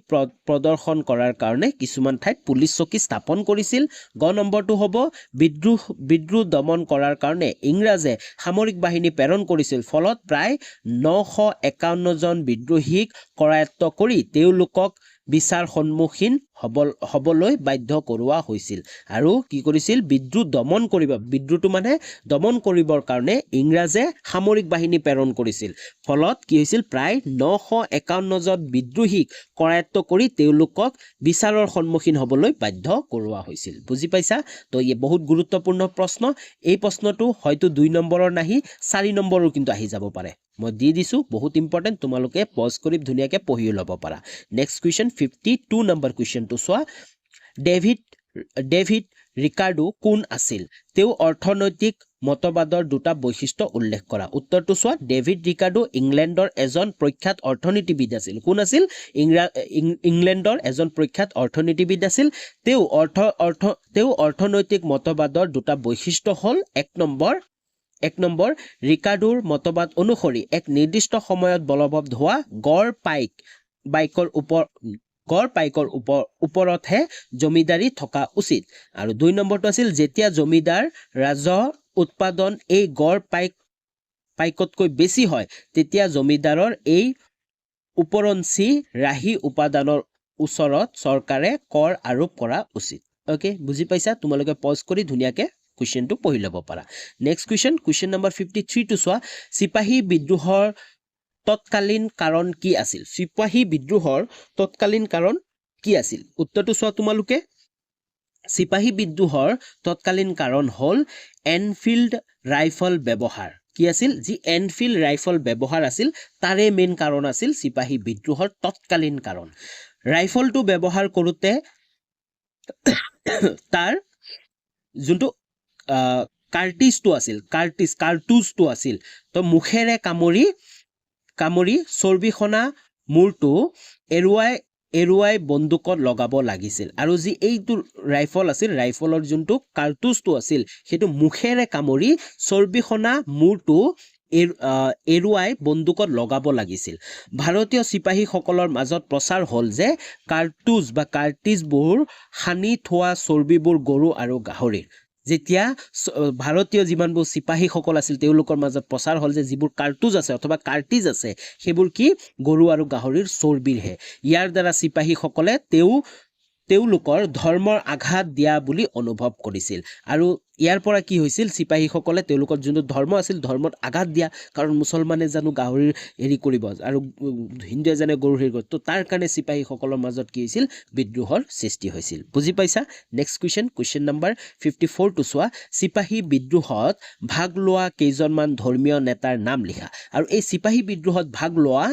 Speaker 2: প্ৰদৰ্শন কৰাৰ কাৰণে কিছুমান ঠাইত পুলিচ চকী স্থাপন কৰিছিল গ নম্বৰটো হ'ব বিদ্ৰোহ দমন কৰাৰ কাৰণে ইংৰাজে সামৰিক বাহিনী প্ৰেৰণ কৰিছিল ফলত প্ৰায় 951 জন বিদ্ৰোহীক কৰায়ত্ব কৰি তেওঁলোকক বিচাৰ সন্মুখীন হবলৈ বাধ্য কৰোৱা হৈছিল আৰু কি কৰিছিল বিদ্ৰোহটো মানে দমন কৰিবৰ কাৰণে ইংৰাজে সামৰিক বাহিনী প্ৰেৰণ কৰিছিল ফলত কি হৈছিল প্ৰায় 951 জন বিদ্ৰোহীক কৰায়ত্ব কৰি তেওঁলোকক বিচাৰৰ সন্মুখীন হবলৈ বাধ্য কৰোৱা হৈছিল বুজি পাইছা তো এই বহুত গুৰুত্বপূৰ্ণ প্ৰশ্ন এই প্ৰশ্নটো হয়তো 2 নম্বৰৰ নাহি 4 নম্বৰৰ কিন্তু আহি যাব পাৰে মই দি দিছো বহুত ইম্পৰ্টেন্ট তোমালোকে পজ কৰি ধুনিয়াকে পঢ়ি ল'ব পাৰা নেক্সট কুৱেশ্যন 52 নম্বৰ কুৱেশ্যনটো চোৱা ডেভিড ৰিকাৰ্ডো কোন আছিল তেওঁ অৰ্থনৈতিক মতবাদৰ দুটা বৈশিষ্ট্য উল্লেখ কৰা উত্তৰটো চোৱা ডেভিড ৰিকাৰ্ডো ইংলেণ্ডৰ এজন প্ৰখ্যাত অৰ্থনীতিবিদ আছিল কোন আছিল ইংলেণ্ডৰ এজন প্ৰখ্যাত অৰ্থনীতিবিদ আছিল তেওঁ অৰ্থনৈতিক মতবাদৰ দুটা বৈশিষ্ট্য হ'ল এক নম্বৰ ৰিকাৰ্ডোৰ মতবাদ অনুসৰি এক নিৰ্দিষ্ট সময়ত বলবৎ হোৱা গড় পাইকৰ ওপৰতহে জমিদাৰী থকা উচিত আৰু 2 নম্বৰটো আছিল যেতিয়া জমিদাৰ ৰাজহ উৎপাদন এই গড় পাইকতকৈ বেছি হয় তেতিয়া জমিদাৰৰ এই উপৰঞ্চি ৰাহি উপাদানৰ ওচৰত চৰকাৰে কৰ আৰোপ কৰা উচিত ওকে বুজি পাইছা তোমালোকে পজ কৰি ধুনিয়াকে কুৱেশ্যনটো পঢ়ি ল'ব পাৰা নেক্সট কুৱেশ্যন নম্বৰ 53 টো চোৱা সিপাহী বিদ্ৰোহৰ তৎকালীন কাৰণ কি আছিল উত্তৰটো চোৱা তোমালোকে সিপাহী বিদ্ৰোহৰ তৎকালীন কাৰণ হ'ল এনফিল্ড ৰাইফল ব্যৱহাৰ কি আছিল যি এনফিল্ড ৰাইফল ব্যৱহাৰ আছিল তাৰে মেইন কাৰণ আছিল সিপাহী বিদ্ৰোহৰ তৎকালীন কাৰণ ৰাইফলটো ব্যৱহাৰ কৰোতে তাৰ যোনটো কাৰ্টিজটো আছিল তো মুখেৰে কামৰি চৰ্বিখনা মূৰটো এৰুৱাই বন্দুকত লগাব লাগিছিল আৰু যি এইটো ৰাইফল আছিল ৰাইফলৰ যোনটো কাৰ্টুজটো আছিল সেইটো মুখেৰে কামৰি চৰ্বিখনা মূৰটো এৰুৱাই বন্দুকত লগাব লাগিছিল ভাৰতীয় সিপাহীসকলৰ মাজত প্ৰচাৰ হ'ল যে কাৰ্টিজবোৰ সানি থোৱা চৰ্বিবোৰ গৰু আৰু গাহৰিৰ যেতিয়া ভাৰতীয় যিমানবোৰ সিপাহীসকল আছিল তেওঁলোকৰ মাজত প্ৰচাৰ হ'ল যে যিবোৰ কাৰ্টুজ আছে অথবা কাৰ্টিজ আছে সেইবোৰ কি গৰু আৰু গাহৰিৰ চৰ্বিৰহে ইয়াৰ দ্বাৰা সিপাহীসকলে তেওঁলোকৰ ধৰ্মৰ আঘাত দিয়া বুলি অনুভৱ কৰিছিল আৰু ইয়াৰ পৰা কি হৈছিল চিপাহীসকলে তেওঁলোকৰ যোনটো ধৰ্ম আছিল ধৰ্মত আঘাত দিয়া কাৰণ মুছলমানে জানো গাহৰিৰ হেৰি কৰিব আৰু হিন্দুৱে জানে গৰু হেৰি কৰিব তো তাৰ কাৰণে চিপাহীসকলৰ মাজত কি হৈছিল বিদ্ৰোহৰ সৃষ্টি হৈছিল বুজি পাইছা নেক্সট কুৱেশ্যন নম্বৰ 54 টো চোৱা চিপাহী বিদ্ৰোহত ভাগ লোৱা কেইজনমান ধৰ্মীয় নেতাৰ নাম লিখা আৰু এই চিপাহী বিদ্ৰোহত ভাগ লোৱা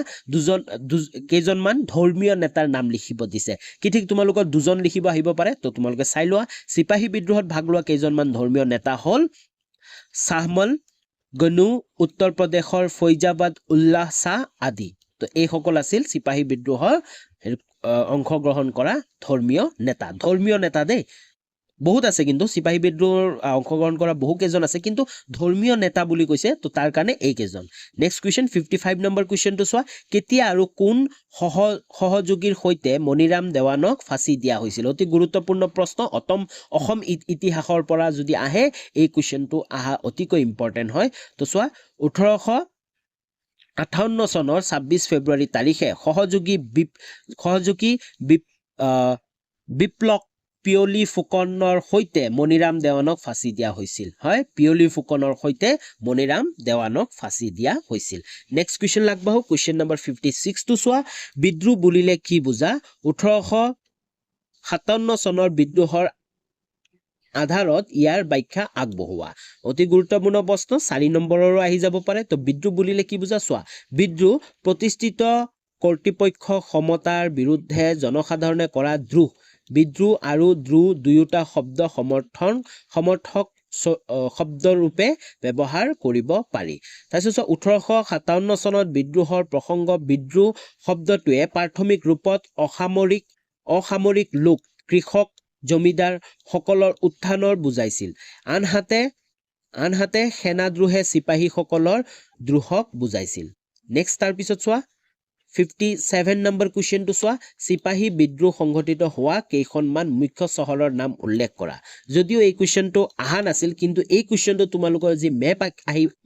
Speaker 2: কেইজনমান ধৰ্মীয় নেতাৰ নাম লিখিব দিছে কি ঠিক তোমালোকৰ দুজন লিখিব আহিব পাৰে তো তোমালোকে চাই লোৱা চিপাহী বিদ্ৰোহত ভাগ লোৱা কেইজনমান ধৰ্মীয় নেতা হ'ল শাহমল গনু উত্তৰ প্ৰদেশৰ ফৈজাবাদ উল্লাহ শাহ আদি তো এইসকল আছিল চিপাহী বিদ্ৰোহৰ অংশগ্ৰহণ কৰা ধৰ্মীয় নেতা দেই বহুত আছে কিন্তু চিপাহী বিদ্ৰোহৰ অংশগ্ৰহণ কৰা বহু কেইজন আছে কিন্তু ধৰ্মীয় নেতা বুলি কৈছে তো তাৰ কাৰণে এই কেইজন নেক্সট কুৱেশ্যন 55 নম্বৰ কুৱেশ্যনটো চোৱা কেতিয়া আৰু কোন সহযোগীৰ সৈতে মণিৰাম দেৱানক ফাঁচি দিয়া হৈছিল অতি গুৰুত্বপূৰ্ণ প্ৰশ্ন অসম ইতিহাসৰ পৰা যদি আহে এই কুৱেশ্যনটো আহা অতিকৈ ইম্পৰ্টেণ্ট হয় তো চোৱা 1858 চনৰ 26 ফেব্ৰুৱাৰী তাৰিখে সহযোগী বিপ্লৱ পিয়লি ফুকনৰ সৈতে মণিৰাম দেৱানক ফাঁচি দিয়া হৈছিল হয় পিয়লি ফুকনৰ সৈতে মণিৰাম দেৱানক ফাঁচি দিয়া হৈছিল নেক্সট কুৱেশ্যন লাগবাহো কুৱেশ্যন নম্বৰ 56 টো চোৱা বিদ্ৰোহ বুলিলে কি বুজা 1857 চনৰ বিদ্ৰোহৰ আধাৰত ইয়াৰ ব্যাখ্যা আগবঢ়োৱা অতি গুৰুত্বপূৰ্ণ প্ৰশ্ন 4 নম্বৰৰো আহি যাব পাৰে তো বিদ্ৰোহ বুলিলে কি বুজা চোৱা বিদ্ৰোহ প্ৰতিষ্ঠিত কৰ্তৃপক্ষ ক্ষমতাৰ বিৰুদ্ধে জনসাধাৰণে কৰা বিদ্ৰোহ আৰু দুয়োটা শব্দ সমৰ্থক শব্দৰূপে ব্যৱহাৰ কৰিব পাৰি তাৰপিছত 1857 চনত বিদ্ৰোহৰ প্ৰসংগ বিদ্ৰোহ শব্দটোৱে প্ৰাথমিক ৰূপত অসামৰিক লোক কৃষক জমিদাৰ সকলৰ উত্থানৰ বুজাইছিল আনহাতে সেনাদ্ৰোহে চিপাহীসকলৰ দ্ৰোহক বুজাইছিল নেক্সট তাৰ পিছত চোৱা 57 নম্বৰ কুৱেশ্যনটো চোৱা চিপাহী বিদ্ৰোহ সংঘটিত হোৱা কেইখনমান মুখ্য চহৰৰ নাম উল্লেখ কৰা যদিও এই কুৱেশ্যনটো আহা নাছিল কিন্তু এই কুৱেশ্যনটো তোমালোকৰ যি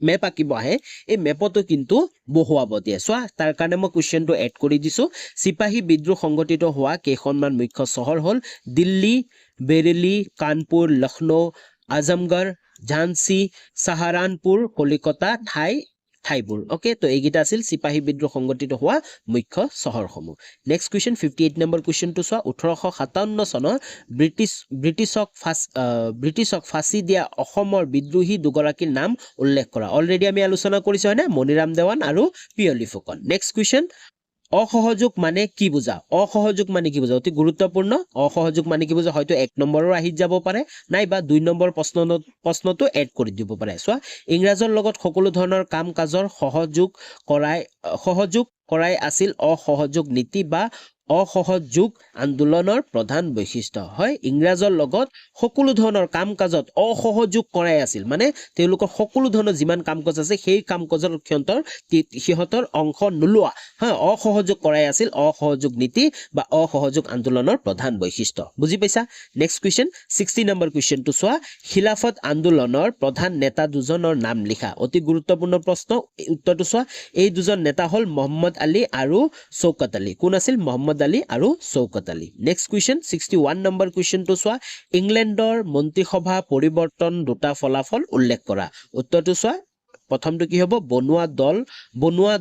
Speaker 2: মেপ আঁকিব আহে এই মেপতো কিন্তু বহুৱাব দিয়ে চোৱা তাৰ কাৰণে মই কুৱেশ্যনটো এড কৰি দিছো চিপাহী বিদ্ৰোহ সংঘটিত হোৱা কেইখনমান মুখ্য চহৰ হ'ল দিল্লী বেৰেলী কানপুৰ লক্ষ্ণৌ আজমগড় ঝান্সী সাহাৰানপুৰ কলিকতা ঠাইবোৰ ওকে তো এইকেইটা আছিল চিপাহী বিদ্ৰোহ সংঘটিত হোৱা মুখ্য চহৰসমূহ নেক্সট কুৱেশ্যন 58 নম্বৰ কুৱেশ্যনটো চোৱা 1857 চনৰ ব্ৰিটিছক ফাঁচি দিয়া অসমৰ বিদ্ৰোহী দুগৰাকীৰ নাম উল্লেখ কৰা অলৰেডি আমি আলোচনা কৰিছো হয়নে মণিৰাম দেৱান আৰু পিয়লি ফুকন নেক্সট কুৱেশ্যন অসহযোগ মানে কি বুজা অতি গুৰুত্বপূৰ্ণ অসহযোগ মানে কি বুজা হয়তো 1 নম্বৰৰ আহি যাব পাৰে নাইবা 2 নম্বৰ প্ৰশ্নটো এড কৰি দিব পাৰে চোৱা ইংৰাজৰ লগত সকলো ধৰণৰ কাম কাজৰ সহযোগ কৰাই আছিল অসহযোগ নীতি বা অসহযোগ আন্দোলনৰ প্ৰধান বৈশিষ্ট্য হয় ইংৰাজৰ লগত সকলো ধৰণৰ কাম কাজত অসহযোগ কৰাই আছিল মানে তেওঁলোকৰ সকলো ধৰণৰ যিমান কাম কাজ আছে সেই কাম কাজৰ সিহঁতৰ অংশ নোলোৱা হয় অসহযোগ কৰাই আছিল অসহযোগ নীতি বা অসহযোগ আন্দোলনৰ প্ৰধান বৈশিষ্ট্য বুজি পাইছা নেক্সট কুৱেশ্যন 60 নম্বৰ কুৱেশ্যনটো চোৱা খিলাফত আন্দোলনৰ প্ৰধান নেতা দুজনৰ নাম লিখা অতি গুৰুত্বপূৰ্ণ প্ৰশ্ন উত্তৰটো চোৱা এই দুজন নেতা হ'ল মহম্মদ আলী আৰু শৌকত আলী কোন আছিল মহম্মদ আলী আৰু Shaukat Ali next question 61 number কুৱেশ্যনটো চোৱা ইংলেণ্ডৰ মন্ত্ৰীসভা পৰিৱৰ্তন দুটা ফলাফল উল্লেখ কৰা উত্তৰটো চোৱা প্ৰথমটো কি হ'ব বনোৱা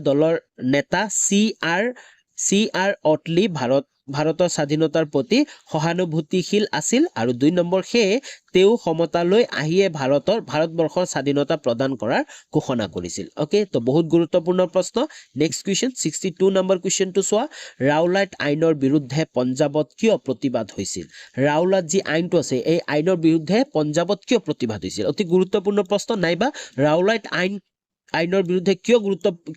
Speaker 2: দলৰ নেতা চি আৰ অটলি ভাৰতৰ স্বাধীনতাৰ প্ৰতি সহানুভূতিশীল আছিল আৰু 2 নম্বৰ তেওঁ ক্ষমতালৈ আহিয়ে ভাৰতবৰ্ষৰ স্বাধীনতা প্ৰদান কৰাৰ ঘোষণা কৰিছিল ওকে তো বহুত গুৰুত্বপূৰ্ণ প্ৰশ্ন নেক্সট কুৱেশ্যন 62 নম্বৰ কুৱেশ্যনটো চোৱা ৰাওলাট আইনৰ বিৰুদ্ধে পঞ্জাৱত কিয় প্ৰতিবাদ হৈছিল ৰাওলাট যি আইনটো আছে এই আইনৰ বিৰুদ্ধে পঞ্জাৱত কিয় প্ৰতিবাদ হৈছিল অতি গুৰুত্বপূৰ্ণ প্ৰশ্ন নাইবা ৰাওলাট আইনৰ বিৰুদ্ধে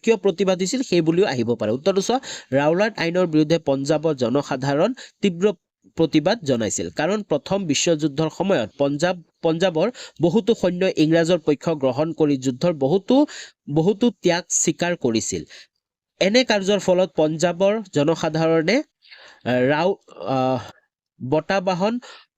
Speaker 2: কিয় প্ৰতিবাদ হৈছিল সেই বুলিও আহিব পাৰে উত্তৰটো চোৱা ৰাওলাট আইনৰ বিৰুদ্ধে পঞ্জাৱৰ জনসাধাৰণ তীব্ৰ প্ৰতিবাদ জনাইছিল কাৰণ প্ৰথম বিশ্বযুদ্ধৰ সময়ত পঞ্জাৱৰ বহুতো সৈন্য ইংৰাজৰ পক্ষ গ্ৰহণ কৰি যুদ্ধৰ বহুতো ত্যাগ স্বীকাৰ কৰিছিল এনে কাৰ্যৰ ফলত পঞ্জাৱৰ জনসাধাৰণে বতাবাহন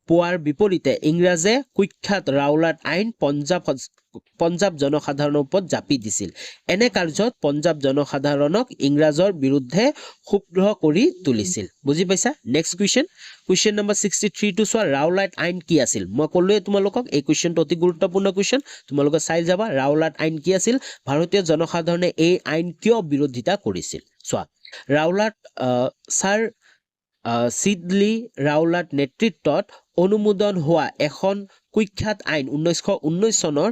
Speaker 2: পোৱাৰ বিপৰীতে ইংৰাজে কুখ্যাত ৰাওলাট আইন পঞ্জাব জনসাধাৰণৰ ওপৰত জাপি দিছিল এনে কাৰ্যত পঞ্জাব জনসাধাৰণক ইংৰাজৰ বিৰুদ্ধে ক্ষুব্ধ কৰি তুলিছিল বুজি পাইছা নেক্সট কুৱেশ্যন নম্বৰ 63 টো চোৱা ৰাওলাট আইন কি আছিল মই ক'লোৱে তোমালোকক এই কুৱেশ্যনটো অতি গুৰুত্বপূৰ্ণ কুৱেশ্যন তোমালোকে চাই যাবা ৰাওলাট আইন কি আছিল ভাৰতীয় জনসাধাৰণে এই আইন কিয় বিৰোধিতা কৰিছিল চোৱা ৰাওলাট ছাৰ সিডলি ৰাওলাট নেতৃত্বত অনুমোদন হোৱা এখন কুখ্যাত আইন 1919 চনৰ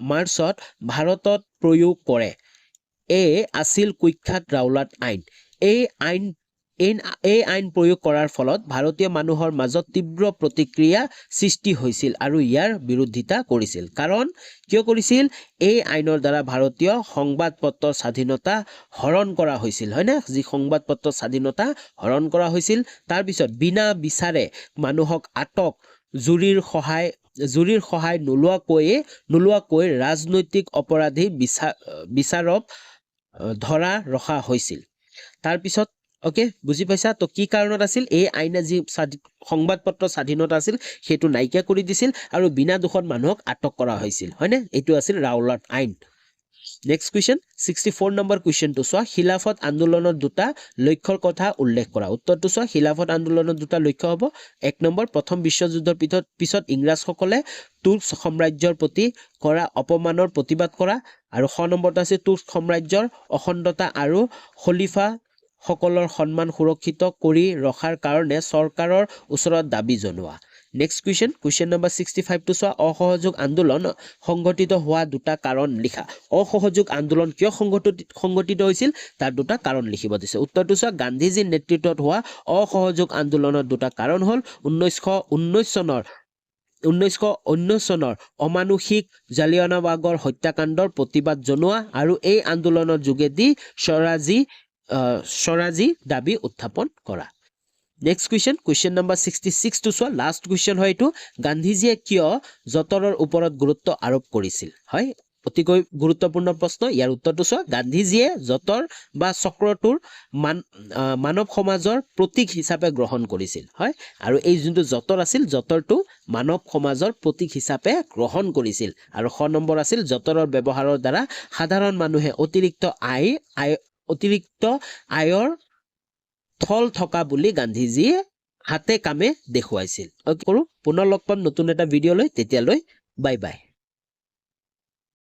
Speaker 2: মাৰ্চত ভাৰতত প্ৰয়োগ কৰে এই আছিল কুখ্যাত ৰাওলাট আইন এই আইন প্ৰয়োগ কৰাৰ ফলত ভাৰতীয় মানুহৰ মাজত তীব্ৰ প্ৰতিক্ৰিয়া সৃষ্টি হৈছিল আৰু ইয়াৰ বিৰোধিতা কৰিছিল কাৰণ কিয় কৰিছিল এই আইনৰ দ্বাৰা ভাৰতীয় সংবাদ পত্ৰৰ স্বাধীনতা হৰণ কৰা হৈছিল হয় না যি সংবাদ পত্ৰৰ স্বাধীনতা হৰণ কৰা হৈছিল তাৰ পিছত বিনা বিচাৰে মানুহক আটক জুৰিৰ সহায় নোলোৱাকৈ ৰাজনৈতিক অপৰাধী বিচাৰক ধৰা ৰখা হৈছিল তাৰ পিছত ওকে বুজি পাইছা তো কি কাৰণত আছিল এই আইনে যি সংবাদ পত্ৰৰ স্বাধীনতা আছিল সেইটো নাইকিয়া কৰি দিছিল আৰু বিনা দোষত মানুহক আটক কৰা হৈছিল হয়নে এইটো আছিল ৰাওলাট আইন নেক্সট কুৱেশ্যন 64 নম্বৰ কুৱেশ্যনটো চোৱা খিলাফত আন্দোলনৰ দুটা লক্ষ্যৰ কথা উল্লেখ কৰা উত্তৰটো চোৱা খিলাফত আন্দোলনৰ দুটা লক্ষ্য হ'ব এক নম্বৰ প্ৰথম বিশ্বযুদ্ধৰ পিছত ইংৰাজসকলে তুৰ্ক সাম্ৰাজ্যৰ প্ৰতি কৰা অপমানৰ প্ৰতিবাদ কৰা আৰু খ নম্বৰটো আছে তুৰ্ক সাম্ৰাজ্যৰ অখণ্ডতা আৰু খলিফা সকলৰ সন্মান সুৰক্ষিত কৰি ৰখাৰ কাৰণে চৰকাৰৰ ওচৰত দাবী জনোৱা নেক্সট কুৱেশ্যন নম্বৰ 65 টো চোৱা অসহযোগ আন্দোলন সংগঠিত হোৱা দুটা কাৰণ লিখা অসহযোগ আন্দোলন কিয় সংগঠিত হৈছিল তাৰ দুটা কাৰণ লিখিব দিছে উত্তৰটো চোৱা গান্ধীজীৰ নেতৃত্বত হোৱা অসহযোগ আন্দোলনৰ দুটা কাৰণ হ'ল 1919 চনৰ অমানুষিক জালিয়ানাবাগৰ হত্যাকাণ্ডৰ প্ৰতিবাদ জনোৱা আৰু এই আন্দোলনৰ যোগেদি স্বৰাজী দাবী উত্থাপন কৰা নেক্সট কুৱেশ্যন নম্বৰ 66 টো চোৱা লাষ্ট কুৱেশ্যন হয় এইটো গান্ধীজীয়ে কিয় যঁতৰৰ ওপৰত গুৰুত্ব আৰোপ কৰিছিল হয় অতিকৈ গুৰুত্বপূৰ্ণ প্ৰশ্ন ইয়াৰ উত্তৰটো চোৱা গান্ধীজীয়ে যঁতৰ বা চক্ৰটোৰ মানৱ সমাজৰ প্ৰতীক হিচাপে গ্ৰহণ কৰিছিল হয় আৰু এই যোনটো যঁতৰ আছিল যঁতৰটো মানৱ সমাজৰ প্ৰতীক হিচাপে গ্ৰহণ কৰিছিল আৰু খ নম্বৰ আছিল যঁতৰৰ ব্যৱহাৰৰ দ্বাৰা সাধাৰণ মানুহে অতিৰিক্ত আয়ৰ থল থকা বুলি গান্ধীজীয়ে হাতে কামে দেখুৱাইছিল পুনৰ লগ পাম নতুন এটা ভিডিঅ' লৈ তেতিয়ালৈ বাই বাই